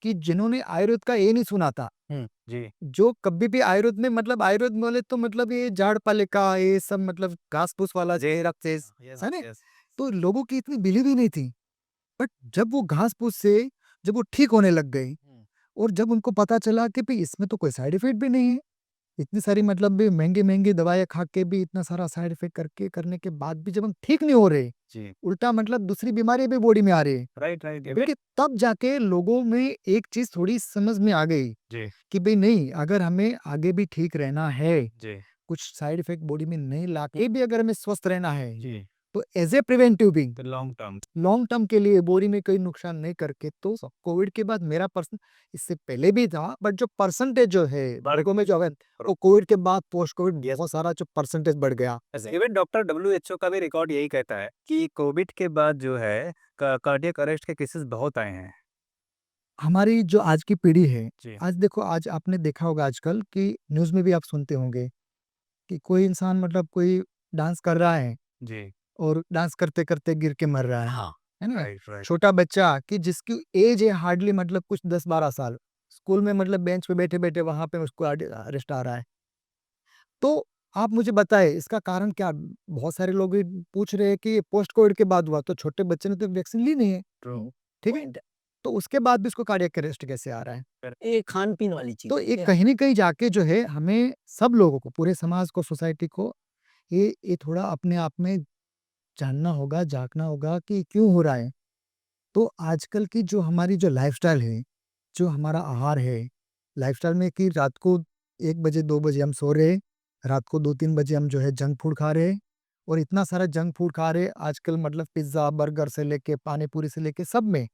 कि जिन्होंने आयुर्वेद का ये नहीं सुना था। जी। जो कभी भी आयुर्वेद में मतलब आयुर्वेद बोले तो मतलब ये झाड़-पालिका ये सब मतलब घास-फूस वाला जहर रक्सेस है ना? तो लोगों की इतनी बिलीव ही नहीं थी। बट जब वो घास-फूस से जब वो ठीक होने लग गए और जब उनको पता चला कि भई इसमें तो कोई साइड इफ़ेक्ट भी नहीं है। इतनी सारी मतलब भी महँगी-महँगी दवाइयाँ खा के भी इतना सारा साइड इफ़ेक्ट करने के बाद भी जब हम ठीक नहीं हो रहे, जी। उल्टा मतलब दूसरी बीमारी भी बॉडी में आ रही है। Right, right. देखिए तब जाके लोगों में एक चीज़ थोड़ी समझ में आ गई जी। कि भई नहीं, अगर हमें आगे भी ठीक रहना है, जी। कुछ साइड इफ़ेक्ट बॉडी में नहीं लाके भी अगर हमें स्वस्थ रहना है, जी। तो एज ए प्रिवेंटिव बिंग तो लॉन्ग टर्म लॉन्ग टर्म के लिए बॉडी में कोई नुकसान नहीं करके, तो कोविड के बाद मेरा पर्सन इससे पहले भी था, बट जो परसेंटेज जो है वर्गों में जो है वो कोविड के बाद पोस्ट कोविड बहुत सारा जो परसेंटेज बढ़ गया। इवन डॉक्टर WHO का भी रिकॉर्ड यही कहता है कि कोविड के बाद जो है कार्डियक अरेस्ट के केसेस बहुत आए हैं। हमारी जो आज की पीढ़ी है, जी आज देखो, आज आपने देखा होगा आजकल कि न्यूज़ में भी आप सुनते होंगे कि कोई इंसान मतलब कोई डांस कर रहा है जी और डांस करते करते गिर के मर रहा हाँ, है ना? राइट राइट छोटा बच्चा कि जिसकी एज है हार्डली मतलब कुछ 10-12 साल, स्कूल में मतलब बेंच पे बैठे-बैठे वहाँ पे उसको अरेस्ट आ रहा है। तो आप मुझे बताएँ इसका कारण क्या? बहुत सारे लोग ये पूछ रहे हैं कि ये पोस्ट कोविड के बाद हुआ, तो छोटे बच्चे ने तो वैक्सीन ली नहीं है, ट्रू ठीक है? तो उसके बाद भी उसको कार्डियक अरेस्ट कैसे आ रहा है? ये खान-पीन वाली चीज़ तो है। ये कहीं न कहीं जाके जो है हमें सब लोगों को, पूरे समाज को, सोसाइटी को ये थोड़ा अपने आप में जानना होगा, झाँकना होगा कि क्यों हो रहा है? तो आजकल की जो हमारी जो लाइफ़स्टाइल है, जो हमारा आहार है, लाइफ़स्टाइल में कि रात को 1 बजे 2 बजे हम सो रहे हैं, रात को 2-3 बजे हम जो है जंक फूड खा रहे हैं और इतना सारा जंक फूड खा रहे हैं आजकल, मतलब पिज़्ज़ा, बर्गर से लेके पानी पूरी से लेके सब में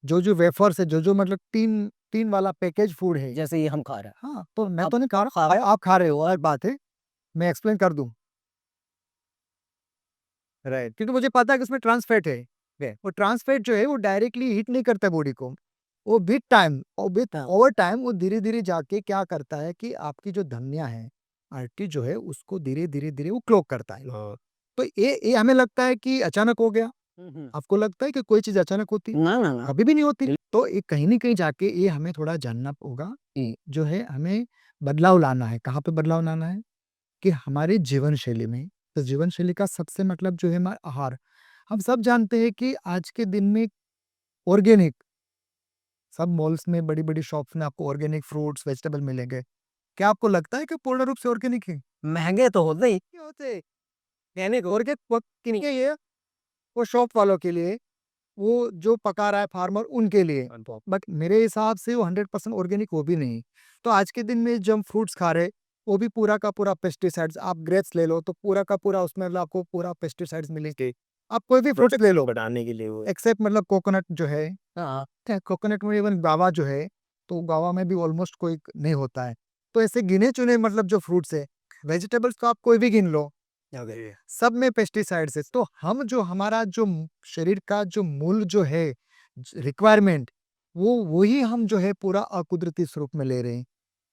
जो वेफ़र्स है, जो मतलब टीन टीन वाला पैकेज फूड है। जैसे ये हम खा रहे हैं। हाँ, तो मैं आप तो नहीं खा खा रहा, आप खा रहे हो, अलग बात है। मैं एक्सप्लेन कर दूँ। राइट, क्योंकि मुझे पता है कि उसमें ट्रांस फैट है। वो ट्रांस फैट जो है वो डायरेक्टली हिट नहीं करता बॉडी को। वो विद टाइम और विद हाँ। ओवर टाइम वो धीरे-धीरे जाके क्या करता है कि आपकी जो धमनियाँ हैं, आर्टरी जो है उसको धीरे-धीरे वो क्लॉग करता है। तो ये हमें लगता है कि अचानक हो गया। हुँ, हुँ। आपको लगता है कि कोई चीज़ अचानक होती है? ना, ना, ना। कभी भी नहीं होती। तो ये कहीं न कहीं जाके ये हमें थोड़ा जानना होगा कि जो है हमें बदलाव लाना है। कहाँ पे बदलाव लाना है? कि हमारे जीवन शैली में, तो जीवन शैली का सबसे मतलब जो है हमारा आहार। हम सब जानते हैं कि आज के दिन में ऑर्गेनिक सब मॉल्स में, बड़ी-बड़ी शॉप्स में आपको ऑर्गेनिक फ्रूट्स, वेजिटेबल मिलेंगे। क्या आपको लगता है कि पूर्ण रूप से ऑर्गेनिक है? महँगे तो होते ही। नहीं होते। यानी ऑर्गेनिक वक़्त किन के लिए? वो शॉप वालों के लिए, वो जो पका रहा है फार्मर उनके लिए। बट मेरे हिसाब से वो 100% ऑर्गेनिक वो भी नहीं। तो आज के दिन में जो हम फ्रूट्स खा रहे हैं, वो भी पूरा का पूरा पेस्टिसाइड्स। आप ग्रेप्स ले लो तो पूरा का पूरा उसमें मतलब आपको पूरा पेस्टिसाइड्स मिलेंगे। आप कोई भी फ्रूट्स ले लो बढ़ाने के लिए वो एक्सेप्ट मतलब कोकोनट जो है, हाँ, कोकोनट में इवन गुआवा जो है, तो गुआवा में भी ऑलमोस्ट कोई नहीं होता है। तो ऐसे गिने-चुने मतलब जो फ्रूट्स है, वेजिटेबल्स तो आप कोई भी गिन लो, सब में पेस्टिसाइड्स है। तो हम जो हमारा जो शरीर का जो मूल जो है रिक्वायरमेंट, वो वही हम जो है पूरा अकुदरती स्वरूप में ले रहे हैं।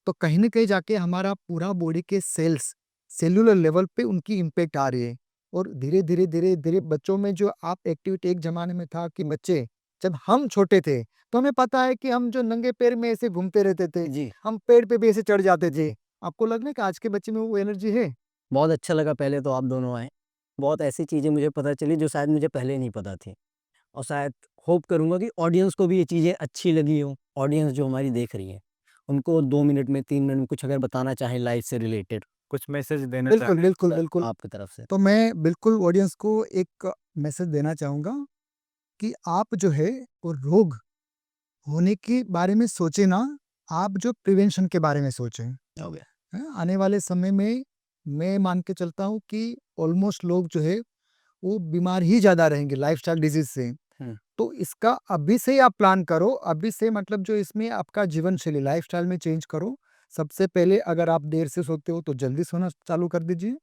तो कहीं न कहीं जाके हमारा पूरा बॉडी के सेल्स, सेल्युलर लेवल पे उनकी इम्पैक्ट आ रही है। और धीरे-धीरे, धीरे-धीरे बच्चों में जो आप एक्टिविटी, एक ज़माने में था कि बच्चे जब हम छोटे थे, तो हमें पता है कि हम जो नंगे पैर में ऐसे घूमते रहते थे, जी। हम पेड़ पे भी ऐसे चढ़ जाते थे। आपको लग रहा है कि आज के बच्चे में वो एनर्जी है? बहुत अच्छा लगा पहले तो आप दोनों आए। बहुत ऐसी चीज़ें मुझे पता चली जो शायद मुझे पहले नहीं पता थी और शायद होप करूँगा कि ऑडियंस को भी ये चीज़ें अच्छी लगी हो। ऑडियंस जो हमारी देख रही है, उनको 2 मिनट में, 3 मिनट में कुछ अगर बताना चाहें लाइफ़ से रिलेटेड कुछ मैसेज देना बिल्कुल, चाहें बिल्कुल, बिल्कुल। आपकी तरफ से। तो मैं बिल्कुल ऑडियंस को एक मैसेज देना चाहूँगा कि आप जो है वो रोग होने के बारे में सोचें ना, आप जो प्रिवेंशन के बारे में सोचें। हो गया। आने वाले समय में मैं मान के चलता हूँ कि ऑलमोस्ट लोग जो है वो बीमार ही ज़्यादा रहेंगे लाइफ़स्टाइल डिज़ीज़ से। हुँ। तो इसका अभी से ही आप प्लान करो, अभी से मतलब जो इसमें आपका जीवन शैली लाइफ़स्टाइल में चेंज करो। सबसे पहले अगर आप देर से सोते हो तो जल्दी सोना चालू कर दीजिए।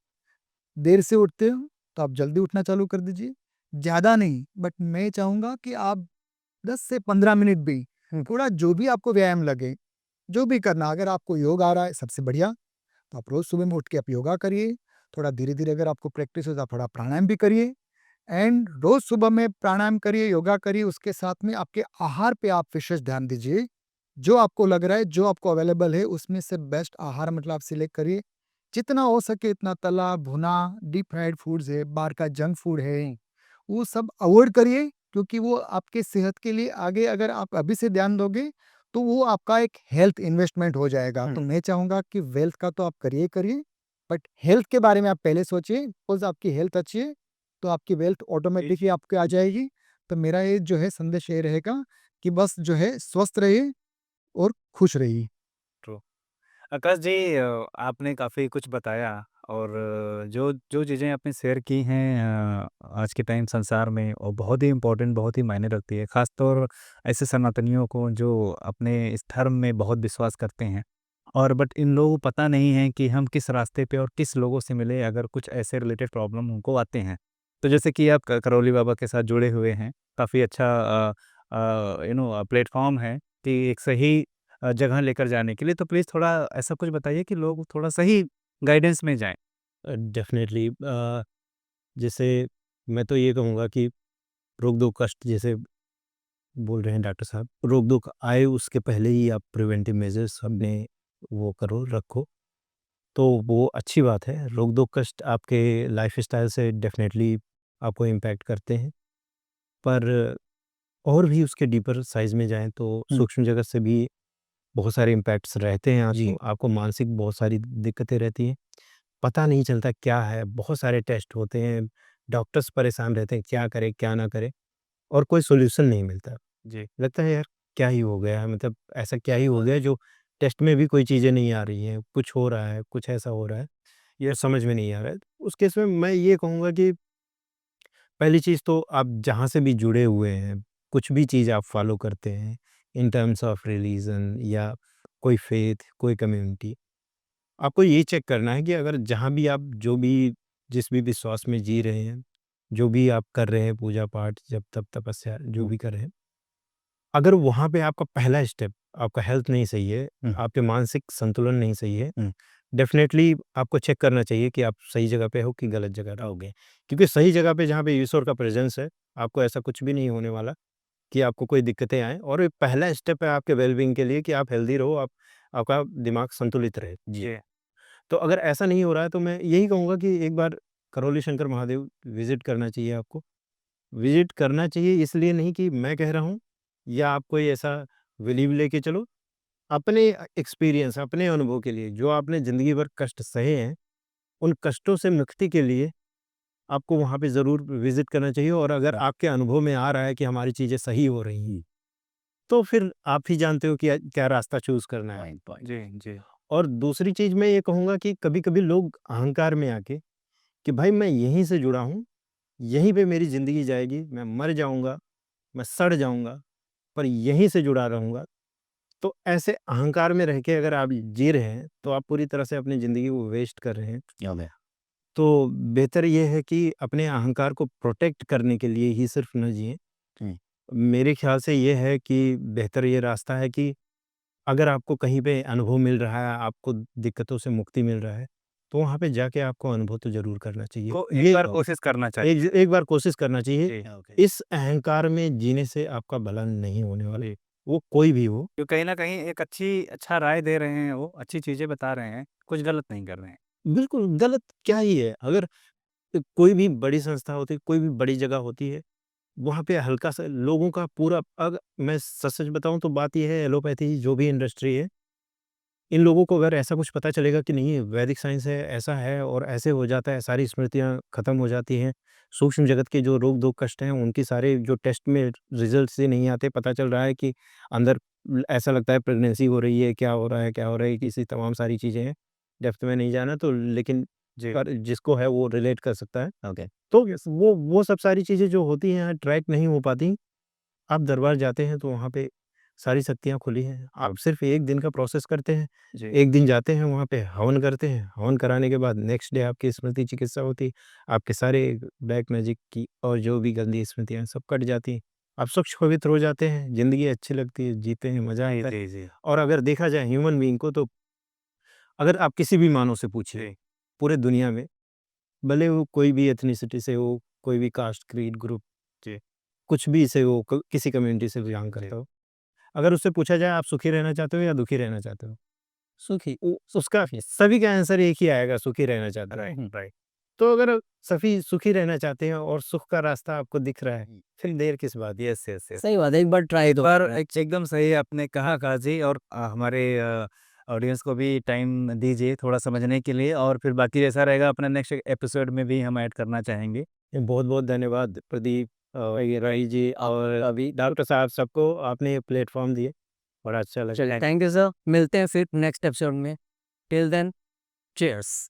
देर से उठते हो तो आप जल्दी उठना चालू कर दीजिए। ज़्यादा नहीं, बट मैं चाहूँगा कि आप 10 से 15 मिनट भी थोड़ा जो भी आपको व्यायाम लगे, जो भी करना, अगर आपको योग आ रहा है सबसे बढ़िया, तो आप रोज़ सुबह में उठ के आप योगा करिए। थोड़ा धीरे-धीरे अगर आपको प्रैक्टिस हो तो आप थोड़ा प्राणायाम भी करिए एंड रोज़ सुबह में प्राणायाम करिए, योगा करिए, उसके साथ में आपके आहार पे आप विशेष ध्यान दीजिए। जो आपको लग रहा है, जो आपको अवेलेबल है, उसमें से बेस्ट आहार मतलब आप सिलेक्ट करिए। जितना हो सके इतना तला, भुना, डीप फ्राइड फूड्स है, बाहर का जंक फूड है, वो सब अवॉइड करिए क्योंकि वो आपके सेहत के लिए आगे अगर आप अभी से ध्यान दोगे, तो वो आपका एक हेल्थ इन्वेस्टमेंट हो जाएगा। तो मैं चाहूँगा कि वेल्थ का तो आप करिए ही करिए, बट हेल्थ के बारे में आप पहले सोचिए, बिकॉज़ आपकी हेल्थ अच्छी है, तो आपकी वेल्थ ऑटोमेटिकली आपके आ जाएगी। तो मेरा ये जो है संदेश ये रहेगा कि बस जो है स्वस्थ रहिए और खुश रहिए। ट्रू। आकाश जी आपने काफ़ी कुछ बताया और जो जो चीज़ें आपने शेयर की हैं आज के टाइम संसार में और बहुत ही इम्पोर्टेंट, बहुत ही मायने रखती है। ख़ासतौर ऐसे सनातनियों को जो अपने इस धर्म में बहुत विश्वास करते हैं और बट इन लोगों को पता नहीं है कि हम किस रास्ते पे और किस लोगों से मिले अगर कुछ ऐसे रिलेटेड प्रॉब्लम उनको आते हैं। तो जैसे कि आप करौली बाबा के साथ जुड़े हुए हैं, काफ़ी अच्छा प्लेटफ़ॉर्म है कि एक सही जगह लेकर जाने के लिए। तो प्लीज़ थोड़ा ऐसा कुछ बताइए कि लोग थोड़ा सही गाइडेंस में जाएँ। डेफ़िनेटली जैसे मैं तो ये कहूँगा कि रोक दो कष्ट जैसे बोल रहे हैं डॉक्टर साहब, रोक दो आए उसके पहले ही आप प्रिवेंटिव मेजर्स अपने वो करो, रखो, तो वो अच्छी बात है। रोक दो कष्ट आपके लाइफ़स्टाइल से डेफ़िनेटली आपको इम्पैक्ट करते हैं। पर और भी उसके डीपर साइज़ में जाएँ तो सूक्ष्म जगत से भी बहुत सारे इम्पैक्ट्स रहते हैं आपको। आपको मानसिक बहुत सारी दिक्कतें रहती हैं। पता नहीं चलता क्या है, बहुत सारे टेस्ट होते हैं, डॉक्टर्स परेशान रहते हैं, क्या करें, क्या ना करें और कोई सॉल्यूशन नहीं मिलता। जी। लगता है यार क्या ही हो गया है, मतलब ऐसा क्या ही हो गया है जो टेस्ट में भी कोई चीज़ें नहीं आ रही हैं, कुछ हो रहा है, कुछ ऐसा हो रहा है, ये समझ में नहीं आ रहा है। उस केस में मैं ये कहूँगा कि पहली चीज़ तो आप जहाँ से भी जुड़े हुए हैं, कुछ भी चीज़ आप फ़ॉलो करते हैं इन टर्म्स ऑफ रिलीजन या कोई फ़ेथ, कोई कम्युनिटी, आपको ये चेक करना है कि अगर जहाँ भी आप जो भी जिस भी विश्वास में जी रहे हैं, जो भी आप कर रहे हैं पूजा-पाठ, जप, तप, तपस्या जो भी कर रहे हैं, अगर वहाँ पे आपका पहला स्टेप आपका हेल्थ नहीं सही है, आपके मानसिक संतुलन नहीं सही है, डेफ़िनेटली आपको चेक करना चाहिए कि आप सही जगह पे हो कि गलत जगह रहोगे। क्योंकि सही जगह पे जहाँ पे ईश्वर का प्रेज़ेंस है, आपको ऐसा कुछ भी नहीं होने वाला कि आपको कोई दिक्कतें आएँ और ये पहला स्टेप है आपके वेल-बीइंग के लिए कि आप हेल्दी रहो, आपका दिमाग संतुलित रहे। जी। तो अगर ऐसा नहीं हो रहा है तो मैं यही कहूँगा कि एक बार करौली शंकर महादेव विज़िट करना चाहिए आपको। विज़िट करना चाहिए इसलिए नहीं कि मैं कह रहा हूँ या आप कोई ऐसा बिलीव लेके चलो। अपने एक्सपीरियंस, अपने अनुभव के लिए जो आपने ज़िंदगी भर कष्ट सहे हैं, उन कष्टों से मुक्ति के लिए आपको वहाँ पे ज़रूर विज़िट करना चाहिए और अगर आपके अनुभव में आ रहा है कि हमारी चीज़ें सही हो रही हैं, तो फिर आप ही जानते हो कि क्या रास्ता चूज़ करना है। जी, जी। और दूसरी चीज़ मैं ये कहूँगा कि कभी-कभी लोग अहंकार में आके कि भाई मैं यहीं से जुड़ा हूँ, यहीं पे मेरी ज़िंदगी जाएगी, मैं मर जाऊँगा, मैं सड़ जाऊँगा, पर यहीं से जुड़ा रहूँगा। तो ऐसे अहंकार में रह के अगर आप जी रहे हैं, तो आप पूरी तरह से अपनी ज़िंदगी को वेस्ट कर रहे हैं। तो बेहतर ये है कि अपने अहंकार को प्रोटेक्ट करने के लिए ही सिर्फ़ ना जिएँ। मेरे ख़्याल से ये है कि बेहतर ये रास्ता है कि अगर आपको कहीं पे अनुभव मिल रहा है, आपको दिक्कतों से मुक्ति मिल रहा है, तो वहाँ पे जाके आपको अनुभव तो ज़रूर करना चाहिए। को एक बार कोशिश करना चाहिए। एक बार कोशिश करना चाहिए। जी। इस अहंकार में जीने से आपका भला नहीं होने वाला, वो कोई भी हो। जो कहीं न कहीं एक अच्छा राय दे रहे हैं वो, अच्छी चीज़ें बता रहे हैं, कुछ गलत नहीं कर रहे हैं। बिल्कुल गलत क्या ही है, अगर कोई भी बड़ी संस्था होती है, कोई भी बड़ी जगह होती है, वहाँ पे हल्का-सा लोगों का पूरा मैं सच-सच बताऊँ तो बात ये है एलोपैथी जो भी इंडस्ट्री है, इन लोगों को अगर ऐसा कुछ पता चलेगा कि नहीं वैदिक साइंस है, ऐसा है और ऐसे हो जाता है, सारी स्मृतियाँ खत्म हो जाती हैं। सूक्ष्म जगत के जो रोग दुःख कष्ट हैं, उनकी सारे जो टेस्ट में रिज़ल्ट से नहीं आते, पता चल रहा है कि अंदर ऐसा लगता है प्रेगनेंसी हो रही है, क्या हो रहा है, किसी तमाम सारी चीज़ें हैं। डेप्थ में नहीं जाना तो लेकिन जी। पर जिसको है वो रिलेट कर सकता है। तो वो सब सारी चीज़ें जो होती हैं, ट्रैक नहीं हो पाती। आप दरबार जाते हैं तो वहाँ पे सारी शक्तियाँ खुली हैं। आप सिर्फ़ 1 दिन का प्रोसेस करते हैं। जी। 1 दिन जाते हैं वहाँ पे हवन करते हैं। हवन कराने के बाद नेक्स्ट डे आपकी स्मृति चिकित्सा होती है। आपके सारे ब्लैक मैजिक की और जो भी गंदी स्मृतियाँ हैं सब कट जाती हैं। आप स्वच्छ पवित्र हो जाते हैं। ज़िंदगी अच्छी लगती है, जीते हैं, मज़ा आता है। जी। और अगर देखा जाए ह्यूमन बीइंग को तो अगर आप किसी भी मानव से पूछिए, पूरे दुनिया में, भले वो कोई भी एथनिसिटी से हो, कोई भी कास्ट, क्रीड, ग्रुप, जी। कुछ भी से हो, किसी कम्युनिटी से बिलॉन्ग करता हो। अगर उससे पूछा जाए आप सुखी रहना चाहते हो या दुखी रहना चाहते हो? सुखी उसका सभी का आंसर एक ही आएगा सुखी रहना चाहता है। राइट। तो अगर सभी सुखी रहना चाहते हैं और सुख का रास्ता आपको दिख रहा है, फिर देर किस बात की? यस। सही बात है, एक बार ट्राई तो पर करना है। एकदम सही आपने कहा काजी और हमारे ऑडियंस को भी टाइम दीजिए थोड़ा समझने के लिए और फिर बाकी जैसा रहेगा अपना नेक्स्ट एपिसोड में भी हम ऐड करना चाहेंगे। बहुत-बहुत धन्यवाद प्रदीप ये राही जी और अभी डॉक्टर साहब सबको आपने ये प्लेटफ़ॉर्म दिए, बड़ा अच्छा लगा। चलिए, थैंक यू सर, मिलते हैं फिर नेक्स्ट एपिसोड में। Till then, cheers.